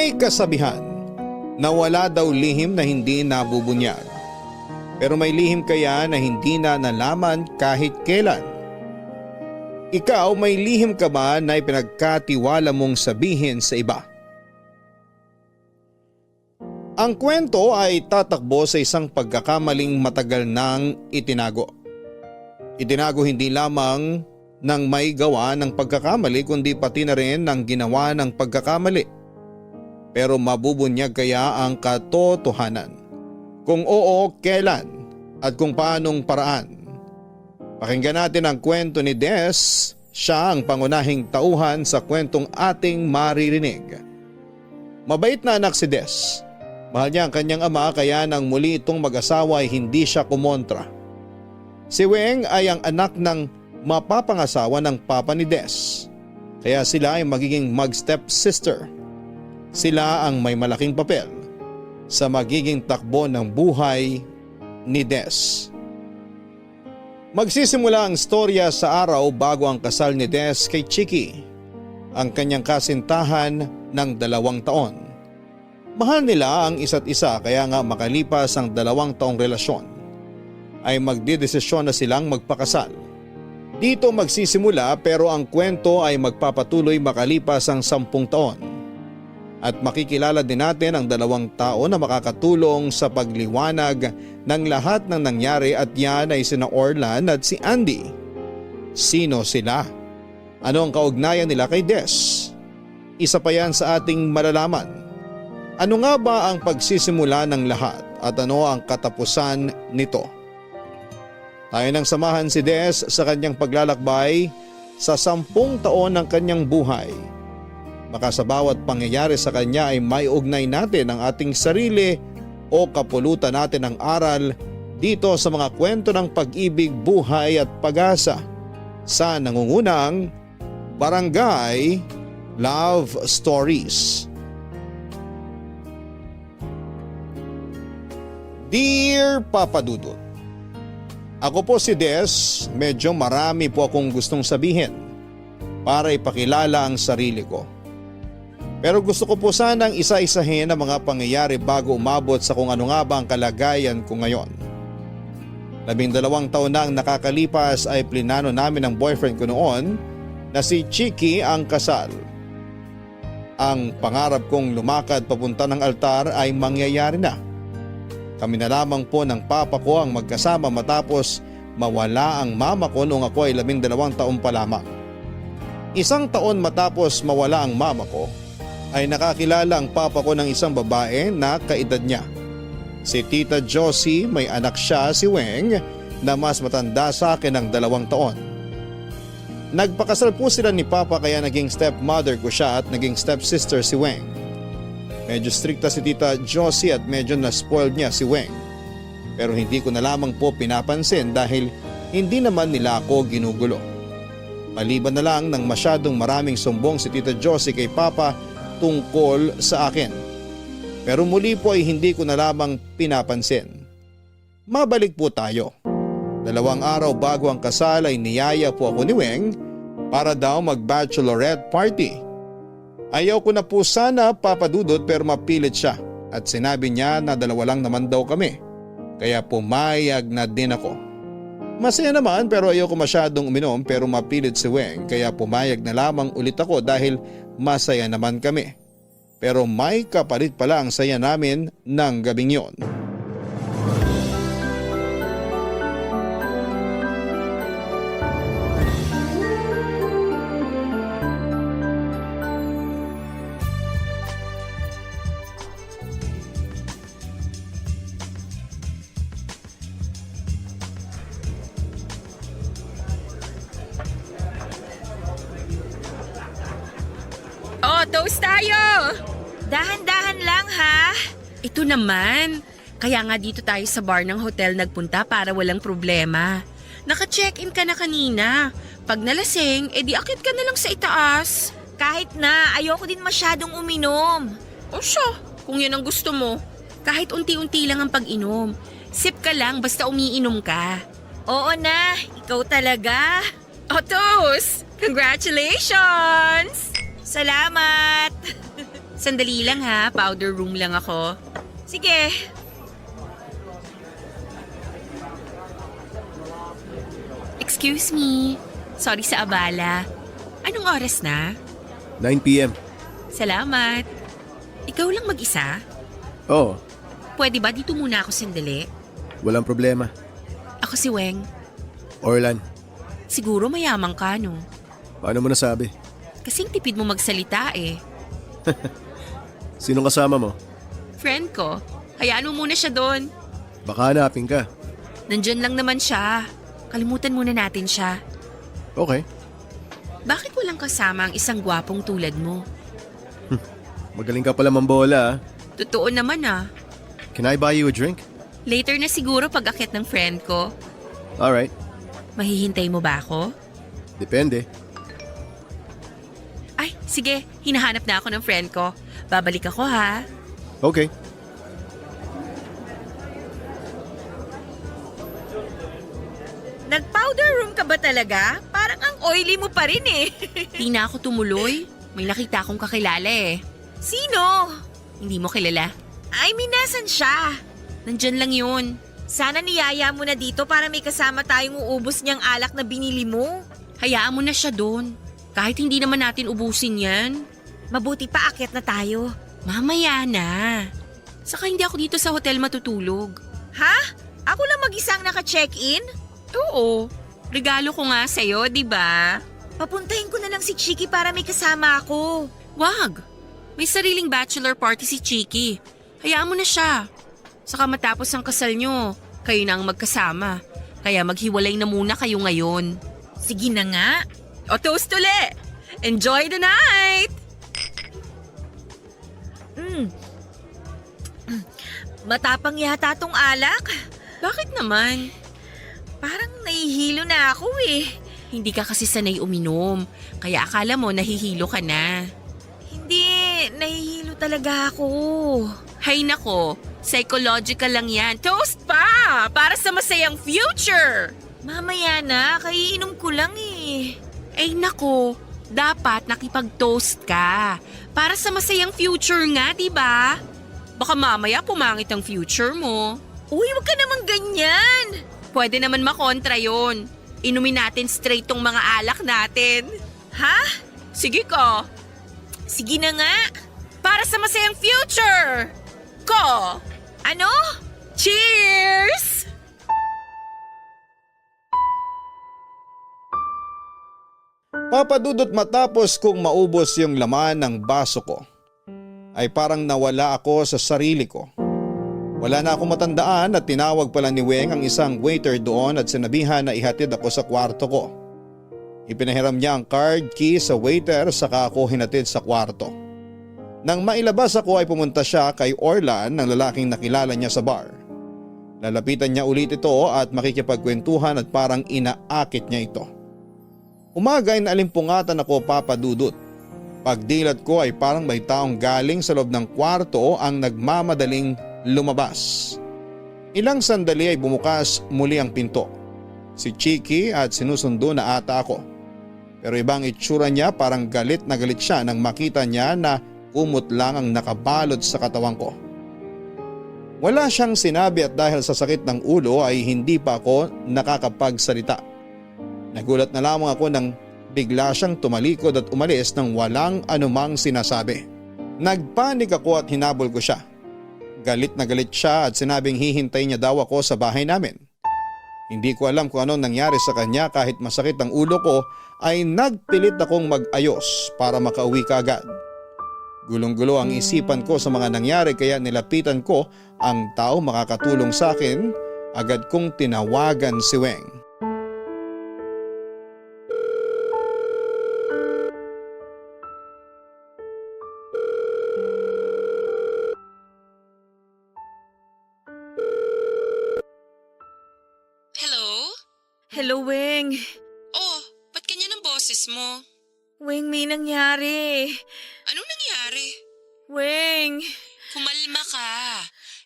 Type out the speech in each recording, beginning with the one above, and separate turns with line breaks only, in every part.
May kasabihan na wala daw lihim na hindi nabubunyag. Pero may lihim kaya na hindi na nalaman kahit kailan? Ikaw, may lihim ka ba na ipinagkatiwala mong sabihin sa iba? Ang kwento ay tatakbo sa isang pagkakamaling matagal nang itinago. Itinago hindi lamang ng may gawa ng pagkakamali kundi pati na rin ng ginawa ng pagkakamali. Pero mabubunyag kaya ang katotohanan? Kung oo, kailan at kung paanong paraan? Pakinggan natin ang kwento ni Des. Siya ang pangunahing tauhan sa kwentong ating maririnig. Mabait na anak si Des. Mahal niya ang kanyang ama kaya nang muli itong mag-asawa ay hindi siya kumontra. Si Weng ay ang anak ng mapapangasawa ng papa ni Des. Kaya sila ay magiging mag-step-sister. Sila ang may malaking papel sa magiging takbo ng buhay ni Des. Magsisimula ang storya sa araw bago ang kasal ni Des kay Chiki, ang kanyang kasintahan ng 2 taon. Mahal nila ang isa't isa kaya nga makalipas ang 2 taong relasyon ay magdedesisyon na silang magpakasal. Dito magsisimula pero ang kwento ay magpapatuloy makalipas ang 10 taon. At makikilala din natin ang 2 tao na makakatulong sa pagliwanag ng lahat ng nangyari at yan ay sina Orlan at si Andy. Sino sila? Ano ang kaugnayan nila kay Des? Isa pa yan sa ating malalaman. Ano nga ba ang pagsisimula ng lahat at ano ang katapusan nito? Tayo nang samahan si Des sa kanyang paglalakbay sa 10 taon ng kanyang buhay. Baka sa bawat pangyayari sa kanya ay may ugnay natin ang ating sarili o kapulutan natin ang aral dito sa mga kwento ng pag-ibig, buhay at pag-asa sa nangungunang Barangay Love Stories. Dear Papa Dudut, ako po si Des, medyo marami po akong gustong sabihin para ipakilala ang sarili ko. Pero gusto ko po sanang isa-isahin ang mga pangyayari bago umabot sa kung ano nga ba ang kalagayan ko ngayon. 12 taon na ang nakakalipas ay plinano namin ng boyfriend ko noon na si Chiki ang kasal. Ang pangarap kong lumakad papunta ng altar ay mangyayari na. Kami na lamang po ng papa ko ang magkasama matapos mawala ang mama ko noong ako ay 12 taon pa lamang. 1 taon matapos mawala ang mama ko ay nakakilala ang papa ko ng isang babae na kaedad niya. Si Tita Josie, may anak siya si Weng na mas matanda sa akin ng 2 taon. Nagpakasal po sila ni papa kaya naging stepmother ko siya at naging stepsister si Weng. Medyo strikta si Tita Josie at medyo na-spoiled niya si Weng. Pero hindi ko na lamang po pinapansin dahil hindi naman nila ako ginugulo. Maliban na lang ng masyadong maraming sumbong si Tita Josie kay Papa tungkol sa akin. Pero muli po ay hindi ko na lamang pinapansin. Mabalik po tayo. 2 araw bago ang kasal ay niyaya po ako ni Weng para daw mag-bachelorette party. Ayaw ko na po sana papadudot pero mapilit siya at sinabi niya na 2 lang naman daw kami. Kaya pumayag na din ako. Masaya naman pero ayaw ko masyadong uminom pero mapilit si Weng kaya pumayag na lamang ulit ako dahil masaya naman kami. Pero may kapalit pala ang saya namin ng gabing yon.
Oh, toast tayo!
Dahan-dahan lang ha.
Ito naman. Kaya nga dito tayo sa bar ng hotel nagpunta para walang problema. Naka-check-in ka na kanina. Pag nalasing, edi akit ka na lang sa itaas.
Kahit na, ayoko din masyadong uminom.
O siya, kung yan ang gusto mo. Kahit unti-unti lang ang pag-inom. Sip ka lang basta umiinom ka.
Oo na, ikaw talaga.
Oh, toast! Congratulations!
Salamat.
Sandali lang ha, powder room lang ako.
Sige.
Excuse me. Sorry sa abala. Anong oras na?
9 p.m.
Salamat. Ikaw lang mag-isa?
Oo,
Pwede ba dito muna ako sandali?
walang problema.
Ako si Weng.
Orlan,
Siguro mayaman ka, no?
paano mo nasabi?
Kasing tipid mo magsalita eh.
Sinong kasama mo?
Friend ko, hayaan mo muna siya doon.
Baka hanapin ka.
Nandyan lang naman siya. Kalimutan muna natin siya.
Okay,
Bakit walang kasama ang isang gwapong tulad mo?
magaling ka pala mambola ah.
Totoo naman ah.
Can I buy you a drink?
Later na siguro pag akit ng friend ko.
Alright,
Mahihintay mo ba ako?
depende.
Ay, sige. Hinahanap na ako ng friend ko. Babalik ako ha.
Okay.
Nag-powder room ka ba talaga? Parang ang oily mo pa rin eh.
Di na ako tumuloy. May nakita akong kakilala eh.
Sino?
Hindi mo kilala.
I mean, nasan siya?
Nandyan lang yun.
Sana niyaya mo na dito para may kasama tayong uubos niyang alak na binili mo.
Hayaan mo na siya doon. Kahit hindi naman natin ubusin yan.
Mabuti pa akyat na tayo.
Mamaya na. Saka hindi ako dito sa hotel matutulog.
Ha? Ako lang mag-isang naka-check-in?
Oo. Regalo ko nga sa'yo, di ba?
Papuntahin ko na lang si Chiki para may kasama ako.
Wag. May sariling bachelor party si Chiki. Hayaan mo na siya. Saka matapos ang kasal nyo, kayo na ang magkasama. Kaya maghiwalay na muna kayo ngayon.
Sige na nga.
O toast uli! Enjoy the night!
Matapang yata tong alak.
Bakit naman?
Parang nahihilo na ako eh.
Hindi ka kasi sanay uminom. Kaya akala mo nahihilo ka na.
Hindi, nahihilo talaga ako.
Hay nako, psychological lang yan. Toast pa! Para sa masayang future!
Mamaya na, kaiinom ko lang eh.
Ay nako, dapat nakipag-toast ka. Para sa masayang future nga, di ba? Baka mamaya pumangit ang future mo.
Uy, wag ka naman ganyan.
Pwede naman makontra yon. Inumin natin straight tong mga alak natin.
Ha?
Sige ka.
Sige na nga.
Para sa masayang future! Ko!
Ano?
Cheers!
Papadudot matapos kong maubos yung laman ng baso ko, ay parang nawala ako sa sarili ko. Wala na akong matandaan at tinawag pala ni Weng ang isang waiter doon at sinabihan na ihatid ako sa kwarto ko. Ipinahiram niya ang card key sa waiter saka ako hinatid sa kwarto. Nang mailabas ako ay pumunta siya kay Orlan ng lalaking nakilala niya sa bar. Lalapitan niya ulit ito at makikipagkwentuhan at parang inaakit niya ito. Umaga ay naalimpungatan ako, Papadudot. Pagdilat ko ay parang may taong galing sa loob ng kwarto ang nagmamadaling lumabas. Ilang sandali ay bumukas muli ang pinto. Si Chiki at sinusundo na ata ako. Pero ibang itsura niya, parang galit na galit siya nang makita niya na kumot lang ang nakabalot sa katawan ko. Wala siyang sinabi at dahil sa sakit ng ulo ay hindi pa ako nakakapagsalita. Nagulat na lamang ako nang bigla siyang tumalikod at umalis nang walang anumang sinasabi. Nagpanik ako at hinabol ko siya. Galit na galit siya at sinabing hihintay niya daw ako sa bahay namin. Hindi ko alam kung anong nangyari sa kanya, kahit masakit ang ulo ko ay nagpilit akong mag-ayos para makauwi kaagad. Gulong-gulo ang isipan ko sa mga nangyari kaya nilapitan ko ang tao makakatulong sa akin. Agad kong tinawagan si Weng.
Hello?
Hello, Weng.
Oh, ba't ganyan ang boses mo?
Weng, may nangyari.
Anong nangyari?
Weng,
Kumalma ka.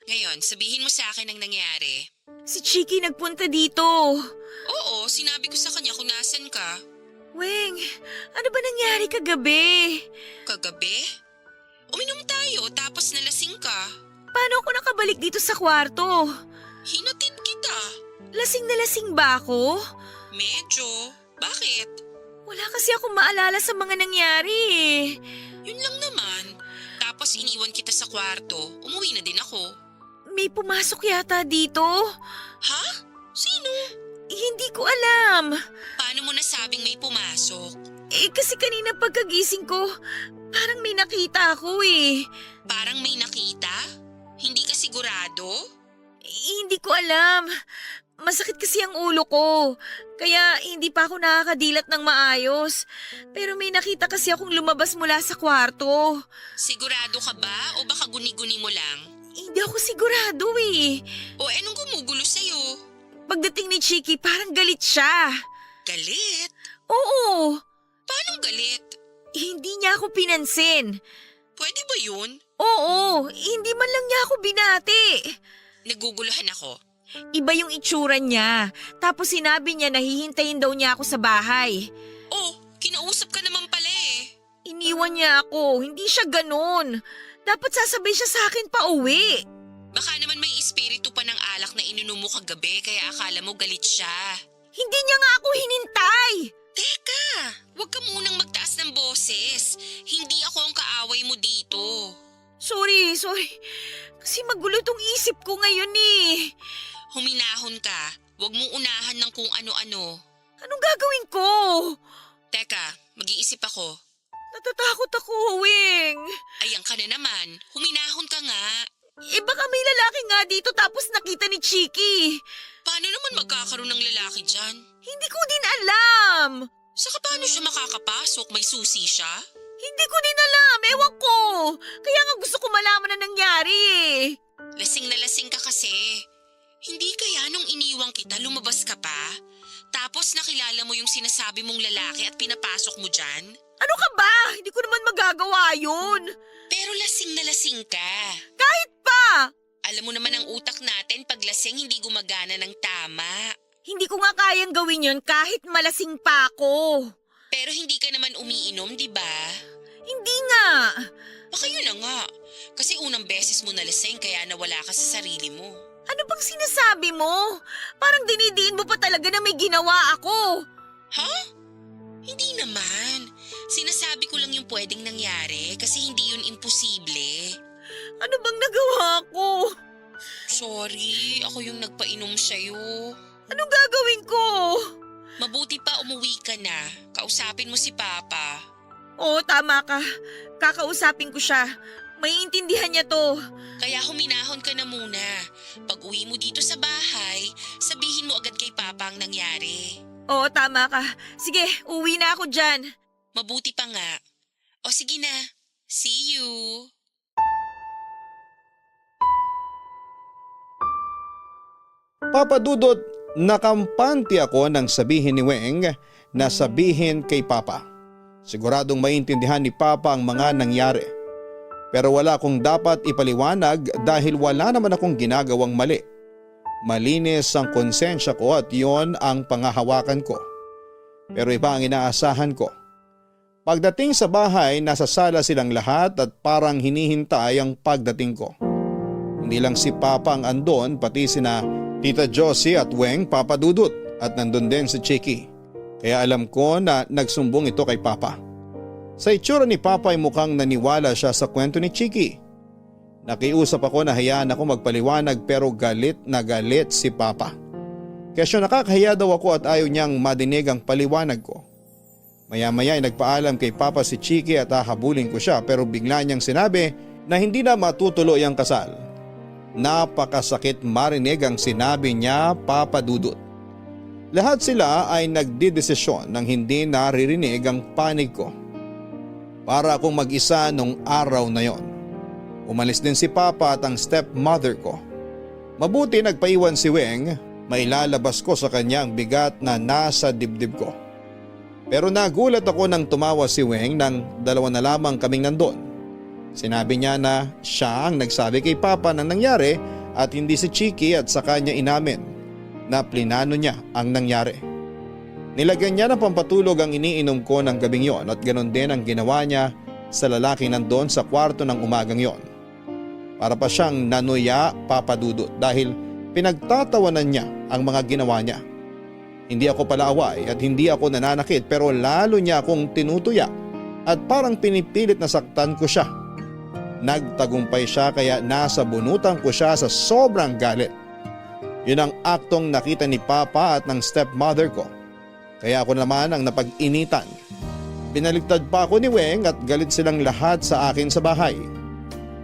Ngayon, sabihin mo sa akin ang nangyari.
si Chiki nagpunta dito.
Oo, sinabi ko sa kanya kung nasan ka.
Weng, ano ba nangyari kagabi?
Kagabi? Uminom tayo tapos nalasing ka.
Paano ako nakabalik dito sa kwarto?
Hinatid kita.
Lasing na lasing ba ako?
Medyo. Bakit?
Wala kasi akong maalala sa mga nangyari eh.
Yun lang naman. Tapos iniwan kita sa kwarto. Umuwi na din ako.
May pumasok yata dito.
Ha? Sino?
Hindi ko alam.
Paano mo nasabing may pumasok?
Kasi kanina pagkagising ko, parang may nakita ako eh.
Parang may nakita? Hindi ka sigurado?
Hindi ko alam. Masakit kasi ang ulo ko. Kaya hindi pa ako nakakadilat ng maayos. Pero may nakita kasi akong lumabas mula sa kwarto.
Sigurado ka ba o baka guni-guni mo lang?
Hindi ako sigurado eh.
O anong gumugulo sa'yo?
Pagdating ni Chiki, parang galit siya.
Galit?
Oo.
Paanong galit?
Hindi niya ako pinansin.
Pwede ba yun?
Oo, hindi man lang niya ako binati.
Naguguluhan ako.
Iba yung itsura niya. Tapos sinabi niya na hihintayin daw niya ako sa bahay.
Oh, kinausap ka naman pala eh.
Iniwan niya ako, hindi siya ganun. Dapat sasabay siya sa akin pa uwi.
Baka naman may espiritu pa ng alak na ininom mo kagabi kaya akala mo galit siya.
Hindi niya nga ako hinintay.
Teka, huwag ka munang magtaas ng boses. Hindi ako ang kaaway mo dito.
Sorry. Kasi magulo tong isip ko ngayon eh.
Huminahon ka. Huwag mong unahan ng kung ano-ano.
Anong gagawin ko?
Teka, mag-iisip ako.
Natatakot ako, Wing.
Ayan ka na naman. Huminahon ka nga.
Baka may lalaki nga dito tapos nakita ni Chiki.
Paano naman magkakaroon ng lalaki dyan?
Hindi ko din alam.
Saka paano siya makakapasok? May susi siya?
Hindi ko din alam, ewan ko. Kaya nga gusto ko malaman na nangyari eh.
Lasing na lasing ka kasi. Hindi kaya nung iniwang kita, lumabas ka pa? Tapos nakilala mo yung sinasabi mong lalaki at pinapasok mo dyan?
Ano ka ba? Hindi ko naman magagawa yun.
Pero lasing na lasing ka.
Kahit pa.
Alam mo naman ang utak natin pag lasing hindi gumagana ng tama.
Hindi ko nga kayang gawin yun kahit malasing pa ako.
Pero hindi ka naman umiinom, di ba?
Hindi nga.
Baka yun na nga. Kasi unang beses mo nalasing kaya nawala ka sa sarili mo.
Ano bang sinasabi mo? Parang dinidiin mo pa talaga na may ginawa ako.
Ha? Hindi naman. Sinasabi ko lang yung pwedeng nangyari kasi hindi yun imposible.
Ano bang nagawa ko?
Sorry, ako yung nagpainom sa'yo.
Anong gagawin ko?
Mabuti pa umuwi ka na. Kausapin mo si Papa.
Oo, tama ka. Kakausapin ko siya. Maiintindihan niya to.
Kaya huminahon ka na muna. Pag uwi mo dito sa bahay, sabihin mo agad kay Papa ang nangyari.
Oo, tama ka. Sige, uwi na ako dyan.
Mabuti pa nga. O sige na. See you.
Papa Dudut, nakampante ako nang sabihin ni Weng na sabihin kay Papa. Siguradong maintindihan ni Papa ang mga nangyari. Pero wala akong dapat ipaliwanag dahil wala naman akong ginagawang mali. Malinis ang konsensya ko at yon ang pangahawakan ko. Pero iba ang inaasahan ko. Pagdating sa bahay, nasa sala silang lahat at parang hinihintay ang pagdating ko. Hindi lang si Papa ang andon, pati sina Tita Josie at Weng, Papa Dudut, at nandun din si Chiki. Kaya alam ko na nagsumbong ito kay Papa. Sa itsura ni Papa ay mukhang naniwala siya sa kwento ni Chiki. Nakiusap ako na hayaan ako magpaliwanag pero galit na galit si Papa. Kaya nakakahiya daw ako at ayaw niyang madinig ang paliwanag ko. Maya-maya ay nagpaalam kay Papa si Chiki at hahabulin ko siya pero bigla niyang sinabi na hindi na matutuloy ang kasal. Napakasakit marinig ang sinabi niya, Papa Dudut. Lahat sila ay nagdidesisyon nang hindi naririnig ang panig ko. Para akong mag-isa nung araw na yon. Umalis din si Papa at ang stepmother ko. Mabuti nagpaiwan si Weng, mailalabas ko sa kanya ang bigat na nasa dibdib ko. Pero nagulat ako nang tumawa si Weng nang dalawa na lamang kaming nandun. Sinabi niya na siya ang nagsabi kay Papa ng nangyari at hindi si Chiki at sa kanya inamin na plinano niya ang nangyari. Nilagyan niya ng pampatulog ang iniinom ko ng gabing yon at ganon din ang ginawa niya sa lalaki nandoon sa kwarto ng umagang yon. Para pa siyang nanuya, Papa Dudut, dahil pinagtatawanan niya ang mga ginawa niya. Hindi ako palaaway at hindi ako nananakit pero lalo niya akong tinutuya at parang pinipilit na saktan ko siya. Nagtagumpay siya kaya nasa bunutan ko siya sa sobrang galit. Yun ang aktong nakita ni Papa at ng stepmother ko. Kaya ako naman ang napag-initan. Binaligtad pa ako ni Weng at galit silang lahat sa akin sa bahay.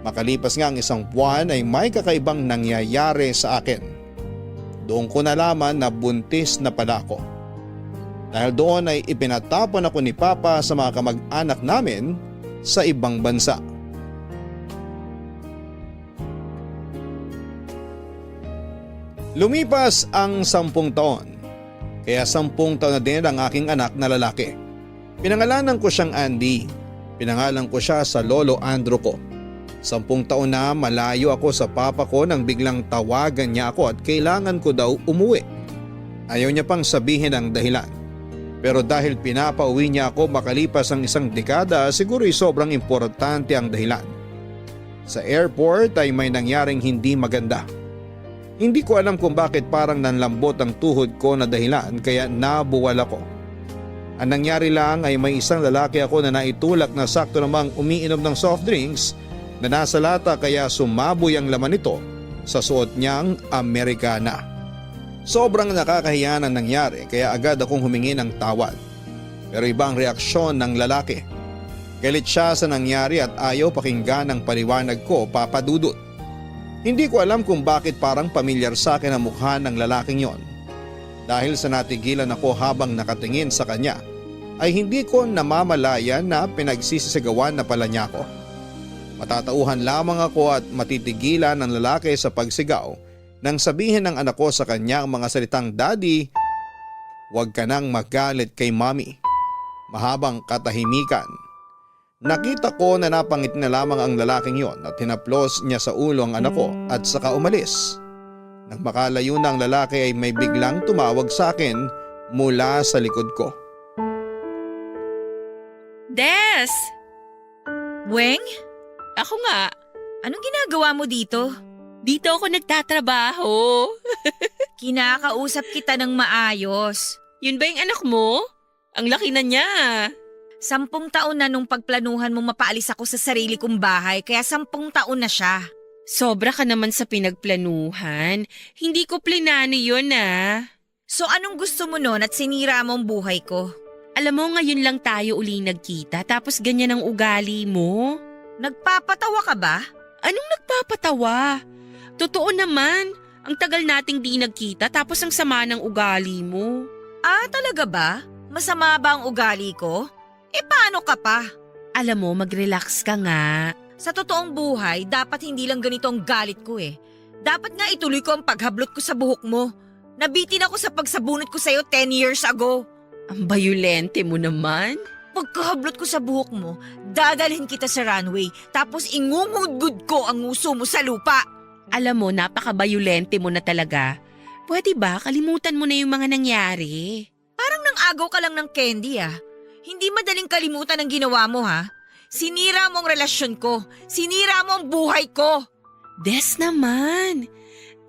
Makalipas nga ang isang buwan ay may kakaibang nangyayari sa akin. Doon ko nalaman na buntis na pala ako. Dahil doon ay ipinatapon ako ni Papa sa mga kamag-anak namin sa ibang bansa. Lumipas ang 10 taon. Kaya 10 taon na din ang aking anak na lalaki. Pinangalanan ko siyang Andy. Pinangalan ko siya sa lolo Andrew ko. 10 taon na malayo ako sa papa ko nang biglang tawagan niya ako at kailangan ko daw umuwi. Ayaw niya pang sabihin ang dahilan. Pero dahil pinapauwi niya ako makalipas ang 1 dekada, siguro'y sobrang importante ang dahilan. Sa airport ay may nangyaring hindi maganda. Hindi ko alam kung bakit parang nanlambot ang tuhod ko na dahilan kaya nabuwal ako. Ang nangyari lang ay may isang lalaki ako na naitulak na sakto namang umiinom ng soft drinks na nasa lata kaya sumaboy ang laman nito sa suot niyang Americana. Sobrang nakakahiya ang nangyari kaya agad akong humingi ng tawad. Pero iba ang reaksyon ng lalaki. Galit siya sa nangyari at ayaw pakinggan ang paliwanag ko, Papa Dudut. Hindi ko alam kung bakit parang pamilyar sa akin ang mukha ng lalaking yon. Dahil sa natigilan ako habang nakatingin sa kanya ay hindi ko namamalayan na pinagsisisigawan na pala niya ako. Matatauhan lamang ako at matitigilan ng lalaki sa pagsigaw nang sabihin ng anak ko sa kanya ang mga salitang, "Daddy, huwag ka nang magalit kay Mommy." Mahabang katahimikan. Nakita ko na napangiti na lamang ang lalaking yon at hinaplos niya sa ulo ang anak ko at saka umalis. Nang makalayo na ang lalaki ay may biglang tumawag sa akin mula sa likod ko.
Des!
Weng,
Ako nga.
anong ginagawa mo dito?
Dito ako nagtatrabaho.
Kinakausap kita ng maayos.
Yun ba yung anak mo? Ang laki na niya.
10 taon na nung pagplanuhan mong mapaalis ako sa sarili kong bahay, kaya 10 taon na siya.
Sobra ka naman sa pinagplanuhan. Hindi ko plinano yun
So anong gusto mo nun at sinira mo ang buhay ko?
Alam mo ngayon lang tayo uli nagkita tapos ganyan ang ugali mo.
Nagpapatawa ka ba?
Anong nagpapatawa? Totoo naman. Ang tagal nating di nagkita tapos ang sama ng ugali mo.
Ah, talaga ba? Masama ba ang ugali ko? Paano ka pa?
Alam mo, mag-relax ka nga.
Sa totoong buhay, dapat hindi lang ganito ang galit ko Dapat nga ituloy ko ang paghablot ko sa buhok mo. Nabitin ako sa pagsabunot ko sa'yo 10 years ago.
Ang bayolente mo naman.
Pagkahablot ko sa buhok mo, dadalhin kita sa runway tapos ingungudgud ko ang nguso mo sa lupa.
Alam mo, napaka-bayolente mo na talaga. Pwede ba kalimutan mo na yung mga nangyari?
Parang nang agaw ka lang ng candy Hindi madaling kalimutan ang ginawa mo Sinira mo ang relasyon ko. Sinira mo ang buhay ko.
Des naman.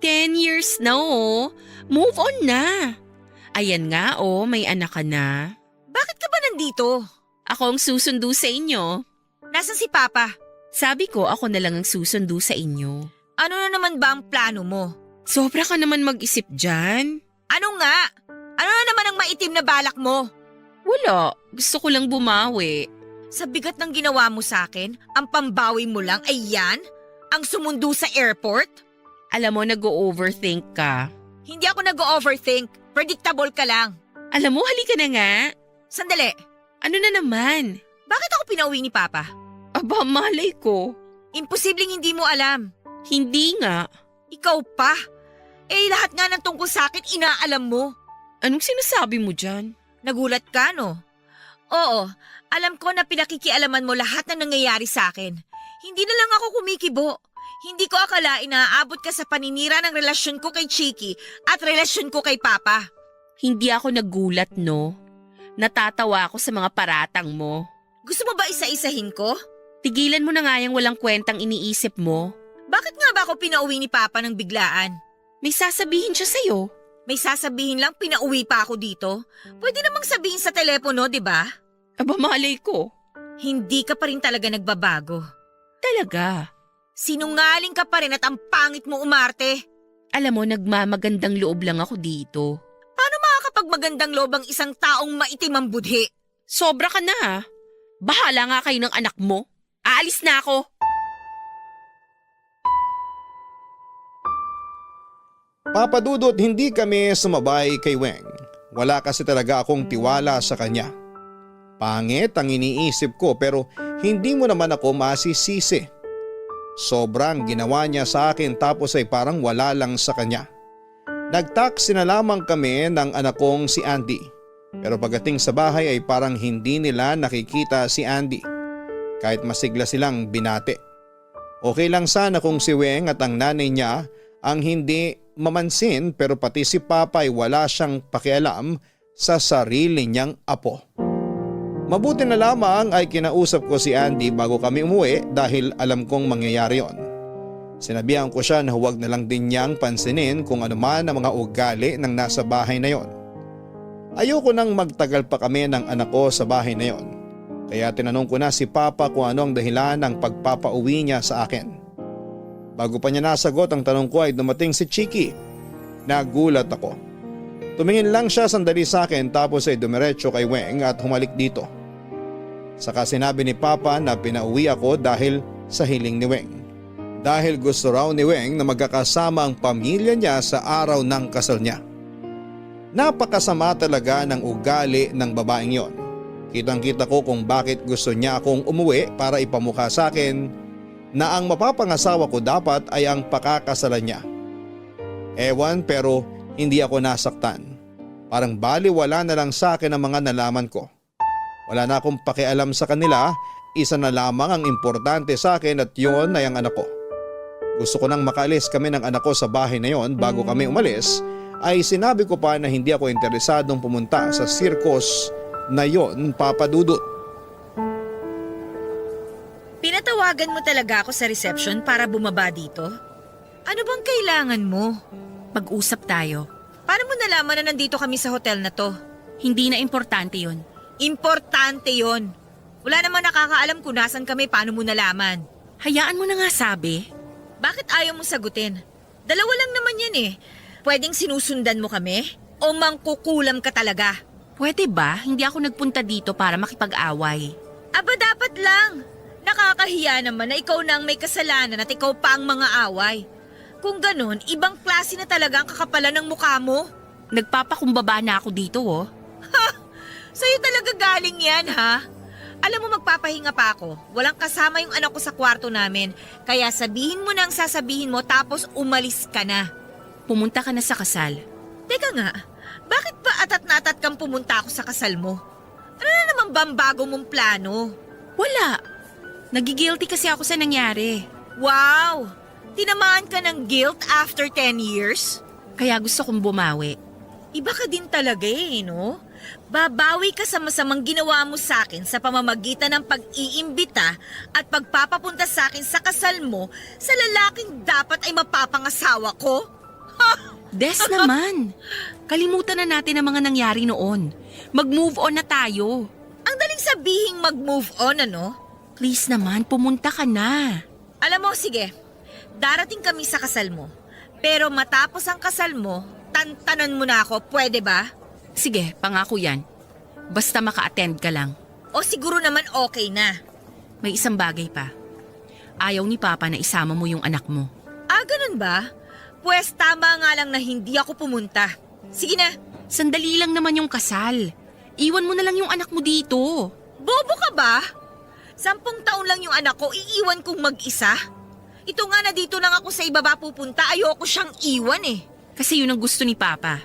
10 years na Move on na. Ayan nga may anak ka na.
Bakit ka ba nandito?
Ako ang susundo sa inyo.
Nasaan si Papa?
Sabi ko ako na lang ang susundo sa inyo.
Ano na naman ba ang plano mo?
Sobra ka naman mag-isip dyan.
Ano nga? Ano na naman ang maitim na balak mo?
Wala. Gusto ko lang bumawi.
Sa bigat ng ginawa mo sa akin, ang pambawi mo lang ay yan? Ang sumundo sa airport?
Alam mo, nag-o-overthink ka.
Hindi ako nag-overthink. Predictable ka lang.
Alam mo, halika na nga.
Sandali.
Ano na naman?
Bakit ako pinauwi ni Papa?
Aba, malay ko.
Imposibleng hindi mo alam.
Hindi nga.
Ikaw pa. Lahat nga ng tungkol sa akin inaalam mo.
Anong sinasabi mo dyan?
Nagulat ka, no? Oo, alam ko na pinakikialaman mo lahat ng nangyayari sa akin. Hindi na lang ako kumikibo. Hindi ko akalain na aabot ka sa paninira ng relasyon ko kay Chiki at relasyon ko kay Papa.
Hindi ako nagulat, no? Natatawa ako sa mga paratang mo.
Gusto mo ba isa-isahin ko?
Tigilan mo na nga yung walang kwentang iniisip mo.
Bakit nga ba ako pinauwi ni Papa ng biglaan?
May sasabihin siya sa'yo.
May sasabihin lang pinauwi pa ako dito? Pwede namang sabihin sa telepono, di ba?
Aba malay ko.
Hindi ka pa rin talaga nagbabago.
Talaga.
Sinungaling ka pa rin at ang pangit mo umarte.
Alam mo, nagmamagandang loob lang ako dito.
Paano makakapagmagandang loob ang isang taong maitim ang budhi?
Sobra ka na ah. Bahala nga kayo ng anak mo. Aalis na ako.
Papa Dudut, hindi kami sumabay kay Weng. Wala kasi talaga akong tiwala sa kanya. Pangit ang iniisip ko pero hindi mo naman ako masisisi. Sobrang ginawa niya sa akin tapos ay parang wala lang sa kanya. Nagtaksi na lamang kami ng anak kong si Andy. Pero pagdating sa bahay ay parang hindi nila nakikita si Andy. Kahit masigla silang binate. Okay lang sana kung si Weng at ang nanay niya ang hindi mamansin pero pati si Papa ay wala siyang pakialam sa sarili niyang apo. Mabuti na lamang ay kinausap ko si Andy bago kami umuwi dahil alam kong mangyayari yon. Sinabihan ko siya na huwag na lang din niyang pansinin kung ano man ang mga ugali ng nasa bahay na yon. Ayoko nang magtagal pa kami ng anak ko sa bahay na yon. Kaya tinanong ko na si Papa kung ano ang dahilan ng pagpapauwi niya sa akin. Bago pa niya nasagot ang tanong ko ay dumating si Chiki. Nagulat ako. Tumingin lang siya sandali sa akin tapos ay dumiretso kay Weng at humalik dito. Saka sinabi ni Papa na pinauwi ako dahil sa hiling ni Weng. Dahil gusto raw ni Weng na magkakasama ang pamilya niya sa araw ng kasal niya. Napakasama talaga ng ugali ng babaeng yon. Kitang-kita ko kung bakit gusto niya akong umuwi para ipamukha sa akin na ang mapapangasawa ko dapat ay ang pakakasalan niya. Ewan pero hindi ako nasaktan. Parang baliwala na lang sa akin ang mga nalaman ko. Wala na akong pakialam sa kanila, isa na lamang ang importante sa akin at yun ay ang anak ko. Gusto ko nang makaalis kami ng anak ko sa bahay na yon bago kami umalis ay sinabi ko pa na hindi ako interesadong pumunta sa circus na yon, Papa Dudut.
Pinatawagan mo talaga ako sa reception para bumaba dito? Ano bang kailangan mo?
Mag-usap tayo.
Paano mo nalaman na nandito kami sa hotel na to?
Hindi na importante yun.
Importante yon. Wala naman nakakaalam kung nasan kami, paano mo nalaman?
Hayaan mo na nga sabi.
Bakit ayaw mo sagutin? Dalawa lang naman yan eh. Pwedeng sinusundan mo kami? O mangkukulam ka talaga?
Pwede ba? Hindi ako nagpunta dito para makipag-away.
Aba dapat lang. Nakakahiya naman na ikaw na ang may kasalanan at ikaw pa ang mga away. Kung ganun, ibang klase na talaga ang kakapalan ng mukha mo.
Nagpapakumbaba na ako dito oh.
Sa'yo talaga galing yan ha? Alam mo magpapahinga pa ako. Walang kasama yung anak ko sa kwarto namin. Kaya sabihin mo na ang sasabihin mo tapos umalis ka na.
Pumunta ka na sa kasal.
Teka nga, bakit pa atat na atat kang pumunta ako sa kasal mo? Ano na naman ba ang bago mong plano?
Wala. Nagigilty kasi ako sa nangyari.
Wow! Tinamaan ka ng guilt after 10 years?
Kaya gusto kong bumawi.
Iba ka din talaga eh, no? Babawi ka sa masamang ginawa mo sa akin sa pamamagitan ng pag-iimbita at pagpapapunta sa akin sa kasal mo sa lalaking dapat ay mapapangasawa ko?
Des naman. Kalimutan na natin ang mga nangyari noon. Mag-move on na tayo.
Ang daling sabihing mag-move on, ano?
Please naman, pumunta ka na.
Alam mo, sige. Darating kami sa kasal mo. Pero matapos ang kasal mo, tantanan mo na ako, pwede ba?
Sige, pangako yan. Basta maka-attend ka lang.
O siguro naman okay na.
May isang bagay pa. Ayaw ni Papa na isama mo yung anak mo.
Ah, ganun ba? Pwes tama nga lang na hindi ako pumunta. Sige na.
Sandali lang naman yung kasal. Iwan mo na lang yung anak mo dito.
Bobo ka ba? 10 taon lang yung anak ko, iiwan kong mag-isa? Ito nga na dito lang ako sa ibaba pupunta, ayoko siyang iwan eh.
Kasi yun ang gusto ni Papa.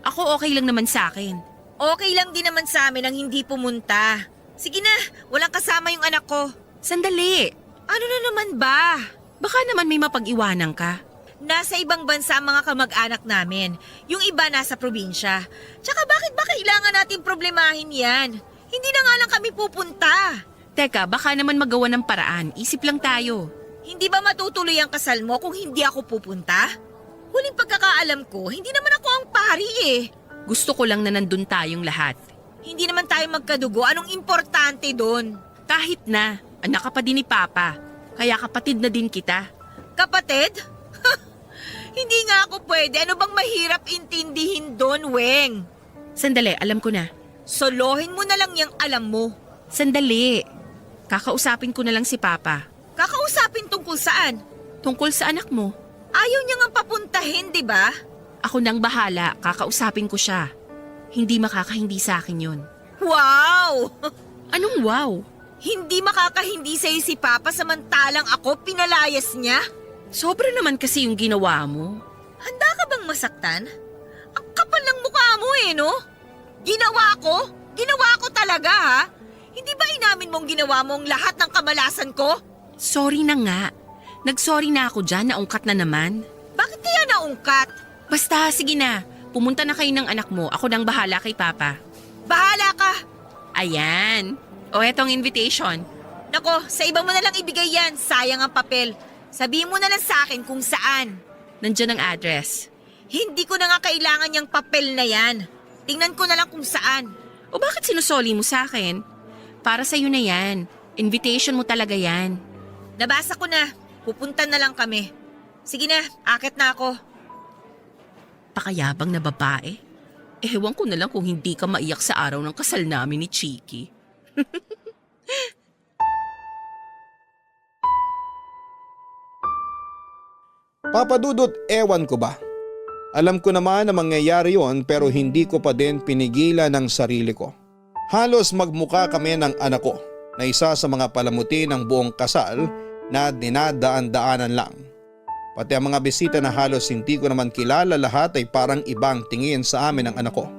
Ako okay lang naman sa akin.
Okay lang din naman sa amin ang hindi pumunta. Sige na, walang kasama yung anak ko.
Sandali.
Ano na naman ba?
Baka naman may mapag-iwanan ka.
Nasa ibang bansa ang mga kamag-anak namin. Yung iba nasa probinsya. Tsaka bakit ba kailangan natin problemahin yan? Hindi na nga lang kami pupunta.
Teka, baka naman magawa ng paraan. Isip lang tayo.
Hindi ba matutuloy ang kasal mo kung hindi ako pupunta? Huling pagkakaalam ko, hindi naman ako ang pari eh.
Gusto ko lang na nandun tayong lahat.
Hindi naman tayo magkadugo. Anong importante doon?
Kahit na, anak ka pa din ni Papa. Kaya kapatid na din kita.
Kapatid? Hindi nga ako pwede. Ano bang mahirap intindihin doon, Weng?
Sandali, alam ko na.
Solohin mo na lang yung alam mo.
Sandali. Kakausapin ko na lang si Papa.
Kakausapin tungkol saan?
Tungkol sa anak mo.
Ayaw niya nga papuntahin, di ba?
Ako nang bahala, kakausapin ko siya. Hindi makakahindi sa akin yun.
Wow!
Anong wow?
Hindi makakahindi sa'yo si Papa samantalang ako pinalayas niya?
Sobra naman kasi yung ginawa mo.
Handa ka bang masaktan? Ang kapal ng mukha mo eh, no? Ginawa ko? Ginawa ko talaga, ha? Hindi ba inamin mong ginawa mo ang lahat ng kamalasan ko?
Sorry na nga. Nag-sorry na ako dyan, naungkat na naman.
Bakit kaya naungkat?
Basta, sige na. Pumunta na kayo ng anak mo. Ako nang bahala kay Papa.
Bahala ka!
Ayan. O etong invitation.
Nako, sa iba mo na lang ibigay yan. Sayang ang papel. Sabihin mo na lang sa akin kung saan.
Nandyan ang address.
Hindi ko na nga kailangan yung papel na yan. Tingnan ko na lang kung saan.
O bakit sinusoli mo sa akin? Para sa'yo na yan. Invitation mo talaga yan.
Nabasa ko na. Pupunta na lang kami. Sige na, akit na ako.
Pakayabang na babae. Ewan ko na lang kung hindi ka maiyak sa araw ng kasal namin ni Chiki.
Papa Dudut, ewan ko ba? Alam ko naman na mangyayari yon pero hindi ko pa din pinigilan ang sarili ko. Halos magmukha kami ng anak ko na isa sa mga palamuti ng buong kasal na dinadaan-daanan lang. Pati ang mga bisita na halos hindi ko naman kilala lahat ay parang ibang tingin sa amin ng anak ko.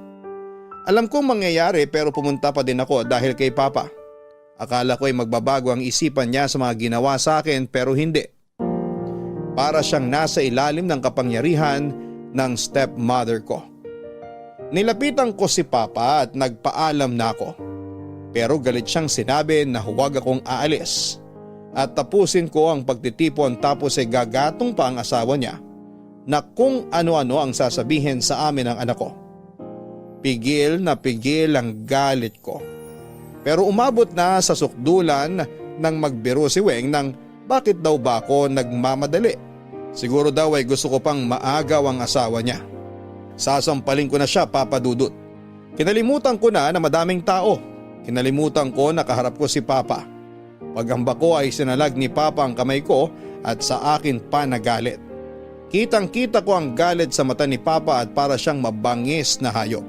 Alam kong mangyayari pero pumunta pa din ako dahil kay Papa. Akala ko ay magbabago ang isipan niya sa mga ginawa sa akin pero hindi. Para siyang nasa ilalim ng kapangyarihan ng stepmother ko. Nilapitan ko si Papa at nagpaalam na ako. Pero galit siyang sinabi na huwag akong aalis. At tapusin ko ang pagtitipon tapos ay gagatong pa ang asawa niya na kung ano-ano ang sasabihin sa amin ng anak ko. Pigil na pigil ang galit ko. Pero umabot na sa sukdulan nang magbiro si Weng ng bakit daw ba ako nagmamadali. Siguro daw ay gusto ko pang maagaw ang asawa niya. Sasampalin ko na siya, Papa Dudut. Kinalimutan ko na madaming tao. Kinalimutan ko na kaharap ko si Papa. Paghamba ko ay sinalag ni Papa ang kamay ko at sa akin pa nagalit. Kitang-kita ko ang galit sa mata ni Papa at para siyang mabangis na hayop.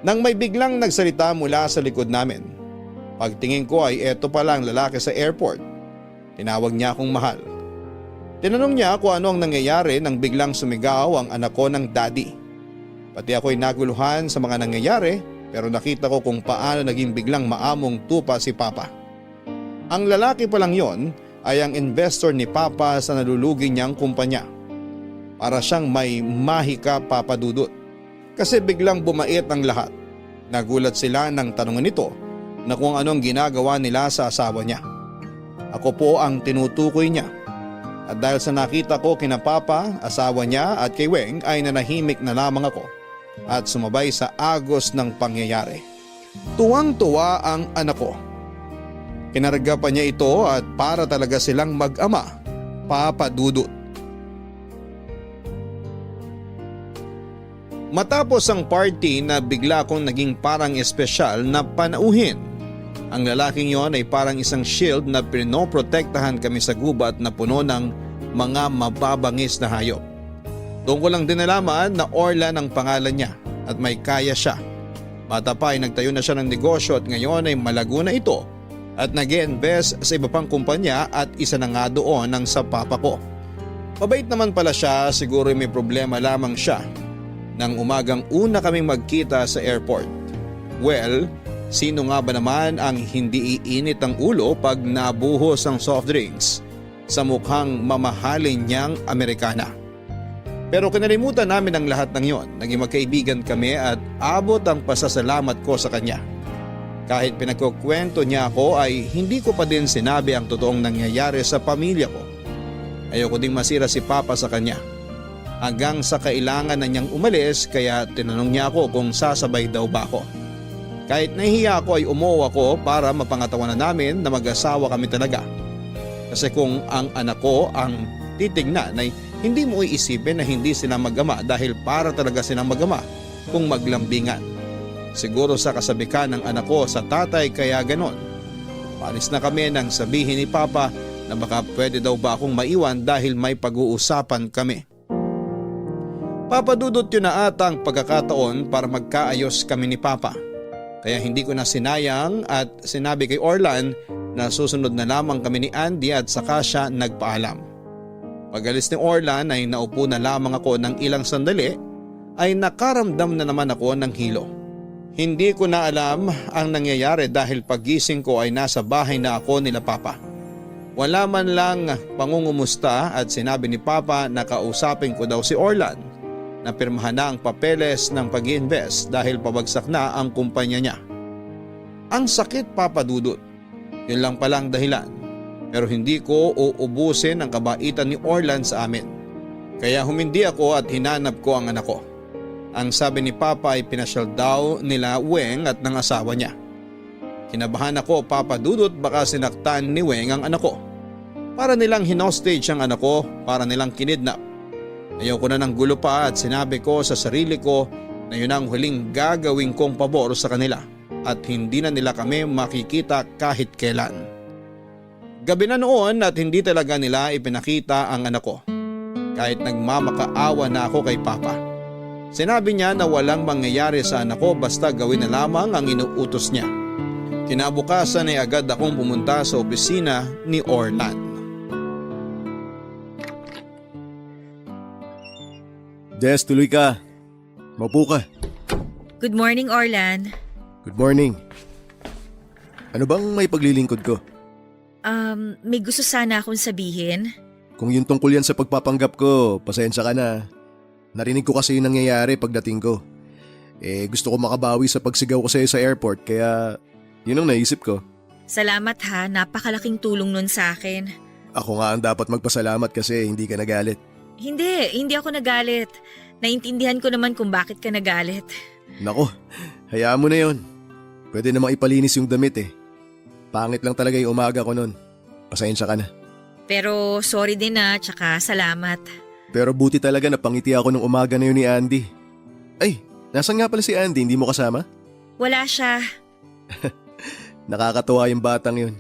Nang may biglang nagsalita mula sa likod namin, pagtingin ko ay eto pala ang lalaki sa airport. Tinawag niya akong mahal. Tinanong niya kung ano ang nangyayari nang biglang sumigaw ang anak ko ng daddy. Pati ako'y naguluhan sa mga nangyayari pero nakita ko kung paano naging biglang maamong tupa si Papa. Ang lalaki pa lang yon ay ang investor ni Papa sa nalulugi niyang kumpanya. Para siyang may mahika, Papa Dudut. Kasi biglang bumait ang lahat. Nagulat sila nang tanungan nito na kung anong ginagawa nila sa asawa niya. Ako po ang tinutukoy niya. At dahil sa nakita ko kina Papa, asawa niya at kay Weng ay nanahimik na lamang ako at sumabay sa agos ng pangyayari. Tuwang-tuwa ang anak ko. Kinarga pa niya ito at para talaga silang mag-ama, Papa Dudut. Matapos ang party na bigla kong naging parang espesyal na panauhin. Ang lalaking yon ay parang isang shield na pinoprotektahan kami sa gubat na puno ng mga mababangis na hayop. Doon ko lang din nalaman na Orlan ang pangalan niya at may kaya siya. Bata pa ay nagtayo na siya ng negosyo at ngayon ay malago na ito at nag-invest sa iba pang kumpanya at isa na nga doon ang sa papa ko. Mabait naman pala siya, siguro may problema lamang siya. Nang umagang una kaming magkita sa airport. Well, sino nga ba naman ang hindi iinit ang ulo pag nabuhos ang soft drinks sa mukhang mamahalin niyang Amerikana? Pero kinalimutan namin ang lahat ng yon. Naging magkaibigan kami at abot ang pasasalamat ko sa kanya. Kahit pinagkukwento niya ako ay hindi ko pa din sinabi ang totoong nangyayari sa pamilya ko. Ayoko ding masira si Papa sa kanya. Hanggang sa kailangan na niyang umalis kaya tinanong niya ako kung sasabay daw ba ako. Kahit nahihiya ako ay umuo ako para mapangatawanan namin na mag-asawa kami talaga. Kasi kung ang anak ko ang titignan ay hindi mo iisipin na hindi sila mag-ama dahil para talaga silang mag-ama kung maglambingan. Siguro sa kasabikan ng anak ko sa tatay kaya ganon. Panis na kami nang sabihin ni Papa na baka pwede daw ba akong maiwan dahil may pag-uusapan kami. Papadudot yun na ata ang pagkakataon para magkaayos kami ni Papa. Kaya hindi ko na sinayang at sinabi kay Orlan na susunod na lamang kami ni Andy at saka siya nagpaalam. Pag-alis ni Orlan ay naupo na lamang ako ng ilang sandali ay nakaramdam na naman ako ng hilo. Hindi ko na alam ang nangyayari dahil pagising ko ay nasa bahay na ako nila Papa. Wala man lang pangungumusta at sinabi ni Papa na kausapin ko daw si Orlan na pirmahan na ang papeles ng pag-i-invest dahil pabagsak na ang kumpanya niya. Ang sakit, Papa Dudut. Yun lang palang dahilan. Pero hindi ko uubusin ang kabaitan ni Orlan sa amin. Kaya humindi ako at hinanap ko ang anak ko. Ang sabi ni Papa ay pinasyal daw nila Weng at ng asawa niya. Kinabahan ako, Papa Dudut, baka sinaktan ni Weng ang anak ko. Para nilang hinostage ang anak ko, para nilang kinidnap. Ayoko na ng gulo pa at sinabi ko sa sarili ko na yun ang huling gagawin kong pabor sa kanila at hindi na nila kami makikita kahit kailan. Gabi na noon at hindi talaga nila ipinakita ang anak ko. Kahit nagmamakaawa na ako kay Papa. Sinabi niya na walang mangyayari sa anak ko basta gawin na lamang ang inuutos niya. Kinabukasan ay agad akong pumunta sa opisina ni Orlan.
Des, tuloy ka. Maupo ka.
Good morning, Orlan.
Good morning. Ano bang may paglilingkod ko?
May gusto sana akong sabihin.
Kung yung tungkol yan sa pagpapanggap ko, pasensya ka na. Narinig ko kasi yung nangyayari pagdating ko. Gusto ko makabawi sa pagsigaw ko sa'yo sa airport kaya yun ang naisip ko.
Salamat ha, napakalaking tulong nun sa akin.
Ako nga ang dapat magpasalamat kasi hindi ka nagalit.
Hindi ako nagalit. Naintindihan ko naman kung bakit ka nagalit.
Nako, hayaan mo na yon. Pwede namang ipalinis yung damit eh. Pangit lang talaga yung umaga ko nun. Pasensya ka na.
Pero sorry din na, tsaka salamat.
Pero buti talaga napangiti ako nung umaga na yun ni Andy. Ay, nasan nga pala si Andy? Hindi mo kasama?
Wala siya.
Nakakatuwa yung batang yun.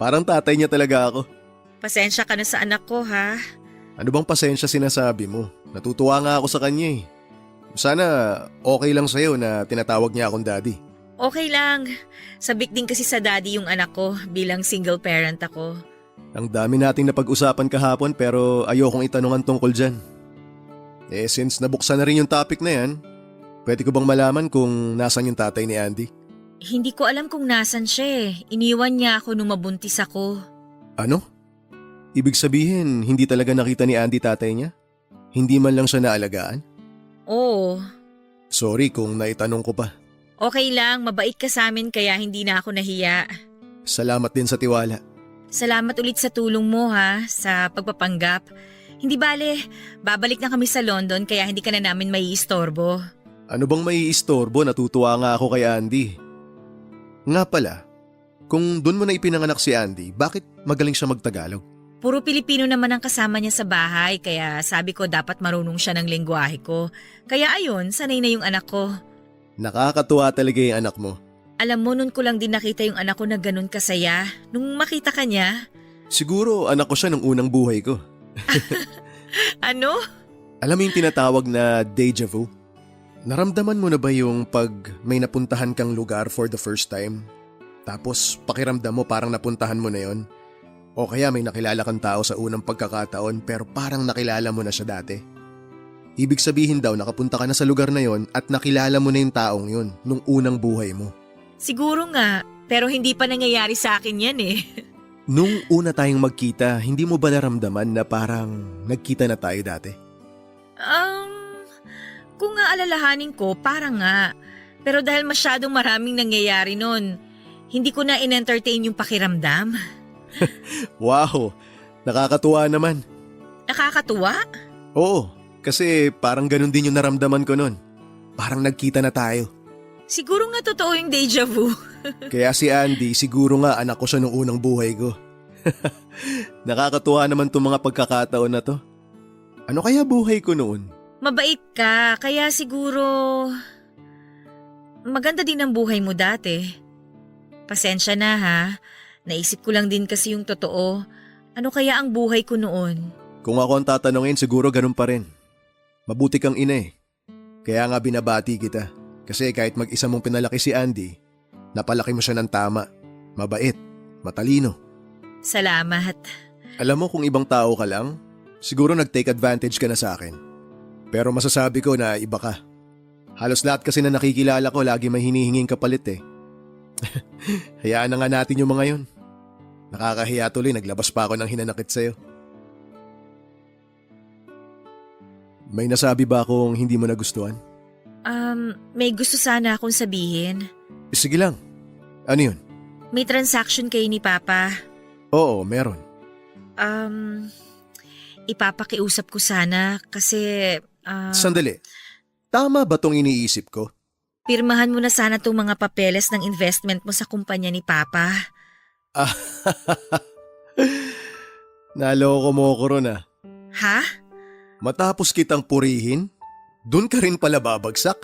Parang tatay niya talaga ako.
Pasensya ka na sa anak ko ha.
Ano bang pasensya sinasabi mo? Natutuwa nga ako sa kanya eh. Sana okay lang sa'yo na tinatawag niya akong daddy.
Okay lang. Sabik din kasi sa daddy yung anak ko bilang single parent ako.
Ang dami nating napag-usapan kahapon pero ayokong itanungan tungkol dyan. Since nabuksan na rin yung topic na yan, pwede ko bang malaman kung nasan yung tatay ni Andy?
Hindi ko alam kung nasan siya eh. Iniwan niya ako nung mabuntis ako.
Ano? Ibig sabihin, hindi talaga nakita ni Andy tatay niya? Hindi man lang siya naalagaan?
Oo.
Sorry kung naitanong ko pa.
Okay lang, mabait ka sa amin kaya hindi na ako nahiya.
Salamat din sa tiwala.
Salamat ulit sa tulong mo ha, sa pagpapanggap. Hindi bale, babalik na kami sa London kaya hindi ka na namin maiistorbo.
Ano bang maiistorbo? Natutuwa nga ako kay Andy. Nga pala, kung doon mo na ipinanganak si Andy, bakit magaling siya magtagalog?
Puro Pilipino naman ang kasama niya sa bahay kaya sabi ko dapat marunong siya ng lengguwahe ko. Kaya ayun, sanay na yung anak ko.
Nakakatuwa talaga yung anak mo.
Alam mo, nun ko lang din nakita yung anak ko na ganun kasaya. Nung makita ka niya.
Siguro anak ko siya nung unang buhay ko.
Ano?
Alam mo yung tinatawag na deja vu? Naramdaman mo na ba yung pag may napuntahan kang lugar for the first time? Tapos pakiramdam mo parang napuntahan mo na yon? O kaya may nakilala kang tao sa unang pagkakataon pero parang nakilala mo na siya dati? Ibig sabihin daw nakapunta ka na sa lugar na yon at nakilala mo na yung taong yon nung unang buhay mo.
Siguro nga, pero hindi pa nangyayari sa akin yan eh.
Nung una tayong magkita, hindi mo ba naramdaman na parang nagkita na tayo dati?
Kung aalalahanin ko, parang nga. Pero dahil masyadong maraming nangyayari nun, Hindi ko na in-entertain yung pakiramdam.
Wow, nakakatuwa naman.
Nakakatuwa?
Oo, kasi parang ganun din yung naramdaman ko nun. Parang nagkita na tayo.
Siguro nga totoo yung deja vu.
Kaya si Andy, siguro nga anak ko siya nung unang buhay ko. Nakakatuwa naman tong mga pagkakataon na to. Ano kaya buhay ko noon?
Mabait ka, kaya siguro maganda din ang buhay mo dati. Pasensya na ha, naisip ko lang din kasi yung totoo. Ano kaya ang buhay ko noon?
Kung ako ang tatanungin, siguro ganun pa rin. Mabuti kang ina eh. Kaya nga binabati kita. Kasi kahit mag-isa mong pinalaki si Andy, napalaki mo siya ng tama. Mabait, matalino.
Salamat.
Alam mo kung ibang tao ka lang, siguro nag-take advantage ka na sa akin. Pero masasabi ko na iba ka. Halos lahat kasi na nakikilala ko lagi may hinihinging kapalit eh. Hayaan na nga natin yung mga yun. Nakakahiya tuloy, naglabas pa ako ng hinanakit sa'yo. May nasabi ba akong hindi mo nagustuhan?
May gusto sana akong sabihin.
Sige lang. Ano yun?
May transaction kayo ni Papa.
Oo, meron.
Ipapakiusap ko sana kasi
Sandali. Tama ba tong iniisip ko?
pirmahan mo na sana tong mga papeles ng investment mo sa kumpanya ni Papa.
Naloko mo ko ron ah.
Ha?
Matapos kitang purihin, dun ka rin pala babagsak?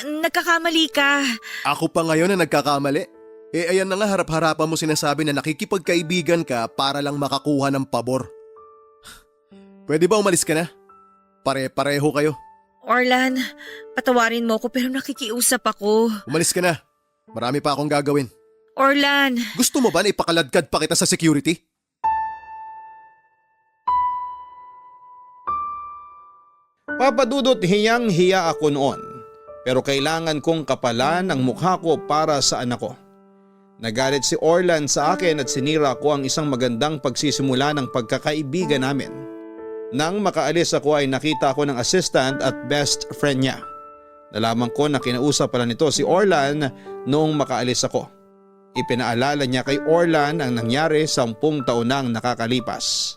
Nagkakamali ka.
Ako pa ngayon na nagkakamali? Eh ayan na nga harap-harapan mo sinasabi na nakikipagkaibigan ka para lang makakuha ng pabor. Pwede ba umalis ka na? Pare-pareho kayo.
Orlan, patawarin mo ko pero nakikiusap ako.
Umalis ka na. Marami pa akong gagawin.
Orlan,
Gusto mo ba na ipakaladkad pa kita sa security?
Papadudot hiyang-hiya ako noon pero kailangan kong kapalan ang mukha ko para sa anak ko. Nagalit si Orlan sa akin at sinira ko ang isang magandang pagsisimula ng pagkakaibigan namin. Nang makaalis ako ay nakita ko ng assistant at best friend niya. Nalaman ko na kinausap pala nito si Orlan noong makaalis ako. Ipinaalala niya kay Orlan ang nangyari 10 taon nang nakakalipas.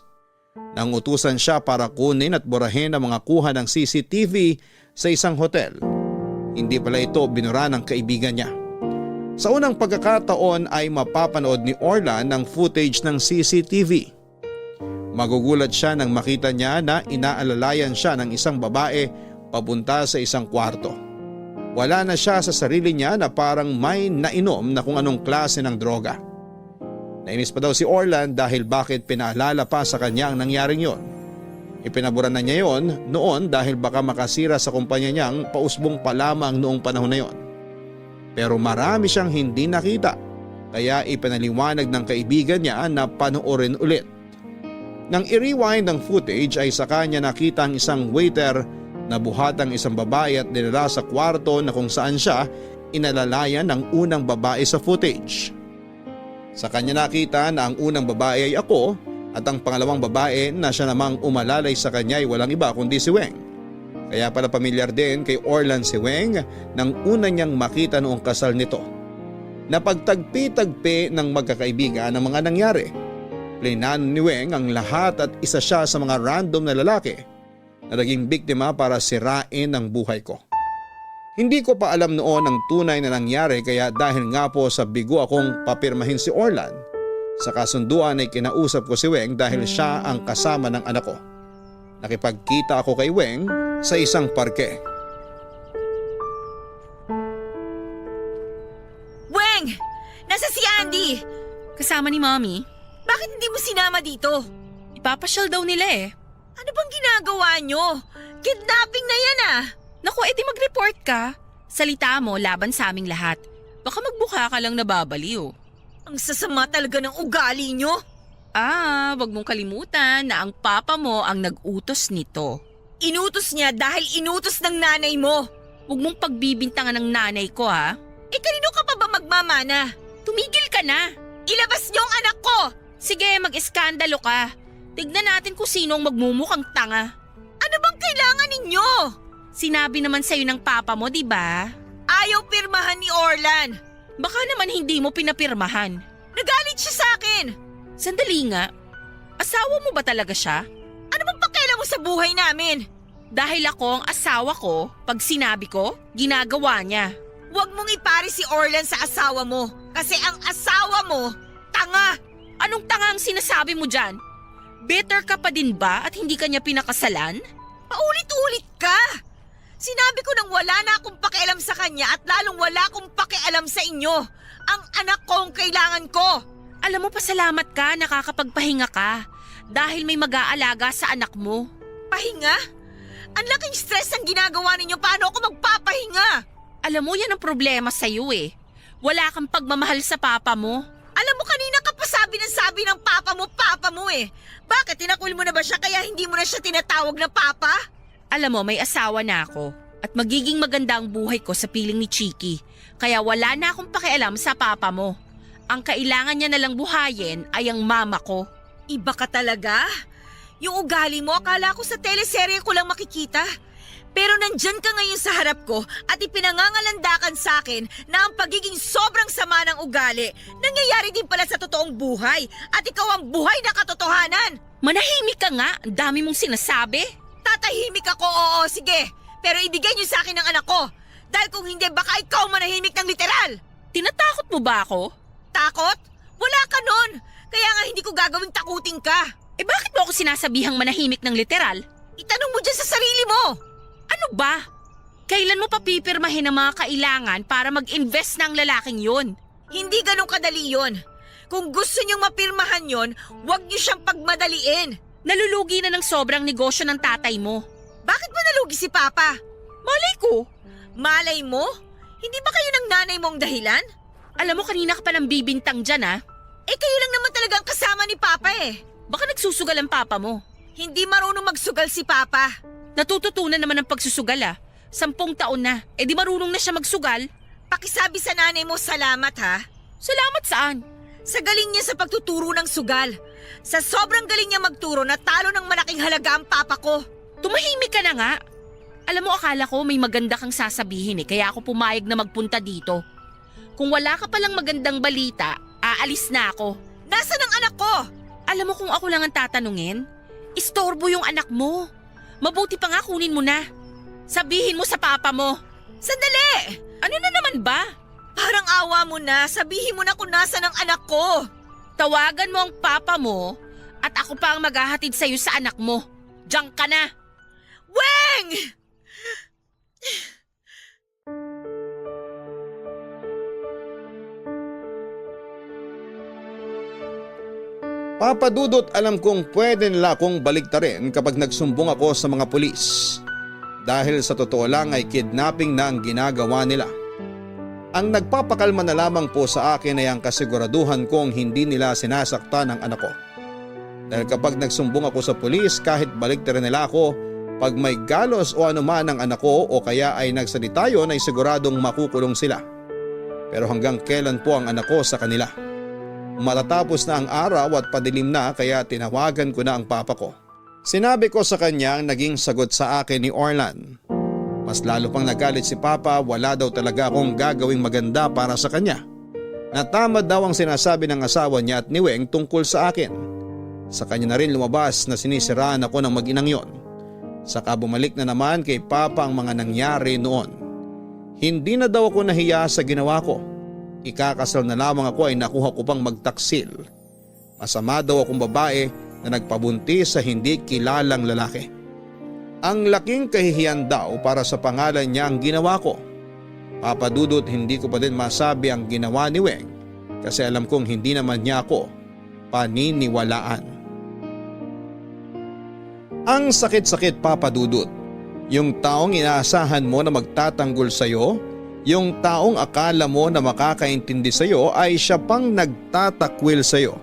Nang utusan siya para kunin at burahin ang mga kuha ng CCTV sa isang hotel. Hindi pala ito binura ng kaibigan niya. Sa unang pagkakataon ay mapapanood ni Orlan ang footage ng CCTV. Magugulat siya nang makita niya na inaalalayan siya ng isang babae papunta sa isang kwarto. Wala na siya sa sarili niya na parang may nainom na kung anong klase ng droga. Nainis pa daw si Orlan dahil bakit pinaalala pa sa kanya ang nangyaring yon. Ipinaburan na niya yon noon dahil baka makasira sa kumpanya niyang pausbong pa lamang noong panahon na yon. Pero marami siyang hindi nakita kaya ipinaliwanag ng kaibigan niya na panoorin ulit. Nang i-rewind ang footage ay sa kanya nakita ang isang waiter na buhatang isang babae at dinala sa kwarto na kung saan siya inalalayan ng unang babae sa footage. Sa kanya nakita na ang unang babae ay ako at ang pangalawang babae na siya namang umalalay sa kanya ay walang iba kundi si Weng. Kaya pala pamilyar din kay Orlan si Weng nang una niyang makita noong kasal nito. Napagtagpi-tagpi ng magkakaibigan ang mga nangyari. Plinano ni Weng ang lahat at isa siya sa mga random na lalaki na naging biktima para sirain ang buhay ko. Hindi ko pa alam noon ang tunay na nangyari kaya dahil nga po sa bigo akong papirmahin si Orlan, sa kasunduan ay kinausap ko si Weng dahil siya ang kasama ng anak ko. Nakipagkita ako kay Weng sa isang parke.
Weng! Nasa si Andy!
Kasama ni Mommy.
Bakit hindi mo sinama dito?
Ipapasyal daw nila eh.
Ano bang ginagawa nyo? Kidnapping na yan ah!
Naku, edi mag-report ka. Salita mo laban sa aming lahat. Baka magbuka ka lang nababaliw.
Ang sasama talaga ng ugali nyo.
Wag mong kalimutan na ang papa mo ang nag-utos nito.
Inutos niya dahil inutos ng nanay mo.
Huwag mong pagbibintangan ng nanay ko ha.
Kanino ka pa ba magmamana?
Tumigil ka na.
Ilabas niyo ang anak ko!
Sige, mag-eskandalo ka. Tignan natin kung sino ang magmumukhang tanga.
Ano bang kailangan ninyo?
Sinabi naman sa'yo ng papa mo, di ba?
Ayaw pirmahan ni Orlan.
Baka naman hindi mo pinapirmahan.
Nagalit siya sa akin!
Sandali nga, asawa mo ba talaga siya?
Ano bang pakialam mo sa buhay namin?
Dahil ako ang asawa ko, pag sinabi ko, ginagawa niya.
Huwag mong ipari si Orlan sa asawa mo. Kasi ang asawa mo, tanga!
Anong tanga ang sinasabi mo dyan? Bitter ka pa din ba at hindi ka niya pinakasalan?
Paulit-ulit ka! Sinabi ko nang wala na akong pakialam sa kanya at lalong wala akong pakialam sa inyo. Ang anak ko ang kailangan ko.
Alam mo, pasalamat ka, nakakapagpahinga ka. Dahil may mag-aalaga sa anak mo.
Pahinga? Ang laking stress ang ginagawa ninyo. Paano ako magpapahinga?
Alam mo, yan ang problema sa'yo eh. Wala kang pagmamahal sa papa mo.
Alam mo, kanina ka pa sabi ng papa mo eh. Bakit, tinakwil mo na ba siya kaya hindi mo na siya tinatawag na papa?
Alam mo, may asawa na ako. At magiging maganda ang buhay ko sa piling ni Chiki. Kaya wala na akong pakialam sa papa mo. Ang kailangan niya nalang buhayin ay ang mama ko.
Iba ka talaga? Yung ugali mo, akala ko sa teleserye ko lang makikita. Pero nandyan ka ngayon sa harap ko at ipinangangalandakan sa akin na ang pagiging sobrang sama ng ugali nangyayari din pala sa totoong buhay at ikaw ang buhay na katotohanan.
Manahimik ka nga, ang dami mong sinasabi.
Tatahimik ako, oo, sige. Pero ibigay niyo sa akin ang anak ko. Dahil kung hindi, baka ikaw manahimik ng literal.
Tinatakot mo ba ako?
Takot? Wala ka nun. Kaya nga hindi ko gagawing takutin ka.
Eh bakit mo ako sinasabihang manahimik ng literal?
Itanong mo dyan sa sarili mo.
Ano ba? Kailan mo papipirmahin ang mga kailangan para mag-invest na ang lalaking yun?
Hindi ganun kadali yun. Kung gusto niyong mapirmahan yon, huwag niyo siyang pagmadaliin.
Nalulugi na ng sobrang negosyo ng tatay mo.
Bakit ba nalugi si Papa?
Malay ko.
Malay mo? Hindi ba kayo ng nanay mo ang dahilan?
Alam mo, kanina ka pa nang bibintang dyan ah.
Eh kayo lang naman talagang kasama ni Papa eh.
Baka nagsusugal ang papa mo.
Hindi marunong magsugal si Papa.
Natututunan naman ng pagsusugal ah. 10 taon na. Eh di marunong na siya magsugal.
Pakisabi sa nanay mo salamat ha.
Salamat saan?
Sa galing niya sa pagtuturo ng sugal. Sa sobrang galing niya magturo na talo ng malaking halaga ang papa ko.
Tumahimik ka na nga. Alam mo, akala ko may maganda kang sasabihin eh, kaya ako pumayag na magpunta dito. Kung wala ka palang magandang balita, aalis na ako.
Nasaan ang anak ko?
Alam mo kung ako lang ang tatanungin? Istorbo yung anak mo. Mabuti pa nga kunin mo na. Sabihin mo sa papa mo.
Sandali!
Ano na naman ba?
Parang awa mo na. Sabihin mo na kung nasaan ang anak ko.
Tawagan mo ang papa mo at ako pa ang maghahatid sa'yo sa anak mo. Diyan ka na.
Weng!
Papa Dudut, alam kong pwede nila akong baligtarin kapag nagsumbong ako sa mga pulis. Dahil sa totoo lang ay kidnapping na ang ginagawa nila. Ang nagpapakalma na lamang po sa akin ay ang kasiguraduhan kong hindi nila sinasaktan ang anak ko. Dahil kapag nagsumbong ako sa pulis, kahit baligtarin nila ako, pag may galos o anuman ang anak ko o kaya ay nagsalita yun ay siguradong makukulong sila. Pero hanggang kailan po ang anak ko sa kanila? Matatapos na ang araw at padilim na kaya tinawagan ko na ang papa ko. Sinabi ko sa kanya ang naging sagot sa akin ni Orlan. Mas lalo pang nagalit si papa, wala daw talaga akong gagawing maganda para sa kanya. Natamad daw ang sinasabi ng asawa niya at ni Weng tungkol sa akin. Sa kanya na rin lumabas na sinisiraan ako ng mag-inang yon. Saka bumalik na naman kay papa ang mga nangyari noon. Hindi na daw ako nahiya sa ginawa ko. Ikakasal na lamang ako ay nakuha ko pang magtaksil. Masama daw akong babae na nagpabuntis sa hindi kilalang lalaki. Ang laking kahihiyan daw para sa pangalan niya ang ginawa ko. Papa Dudut, hindi ko pa din masabi ang ginawa ni Weng kasi alam kong hindi naman niya ako paniniwalaan. Ang sakit-sakit, Papa Dudut. Yung taong inaasahan mo na magtatanggol sa'yo, yung taong akala mo na makakaintindi sa'yo ay siya pang nagtatakwil sa'yo.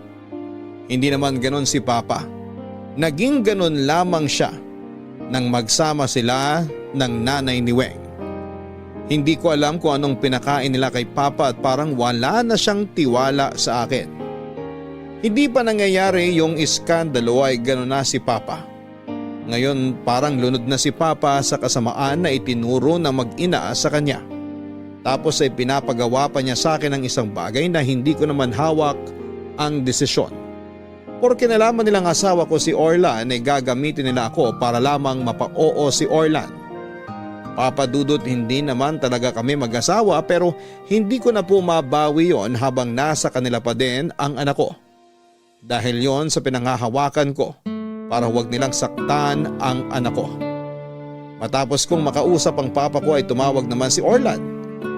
Hindi naman ganon si Papa. Naging ganon lamang siya nang magsama sila ng nanay ni Weng. Hindi ko alam kung anong pinakain nila kay Papa at parang wala na siyang tiwala sa akin. Hindi pa nangyayari yung iskandalo ay ganon na si Papa. Ngayon parang lunod na si Papa sa kasamaan na itinuro ng mag-ina sa kanya. Tapos ay pinapagawa pa niya sa akin ng isang bagay na hindi ko naman hawak ang desisyon. Porque nalaman nilang asawa ko si Orlan ay gagamitin nila ako para lamang mapa-oo si Orlan. Papa Dudut, hindi naman talaga kami mag-asawa pero hindi ko na po mabawi yon habang nasa kanila pa din ang anak ko. Dahil yon sa pinanghahawakan ko para huwag nilang saktan ang anak ko. Matapos kong makausap ang papa ko ay tumawag naman si Orlan.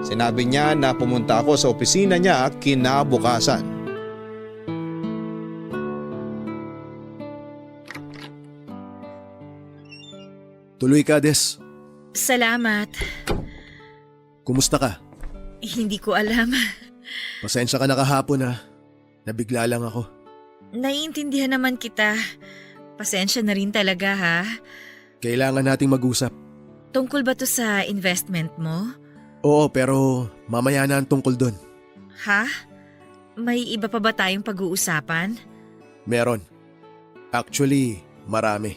Sinabi niya na pumunta ako sa opisina niya kinabukasan.
Tuloy ka, Des.
Salamat.
Kumusta ka?
Hindi ko alam.
Pasensya ka na kahapon ha. Nabigla lang ako.
Naiintindihan naman kita. Pasensya na rin talaga ha.
Kailangan nating mag-usap.
Tungkol ba to sa investment mo?
Oo, pero mamaya na ang tungkol doon.
Ha? May iba pa ba tayong pag-uusapan?
Meron. Actually, marami.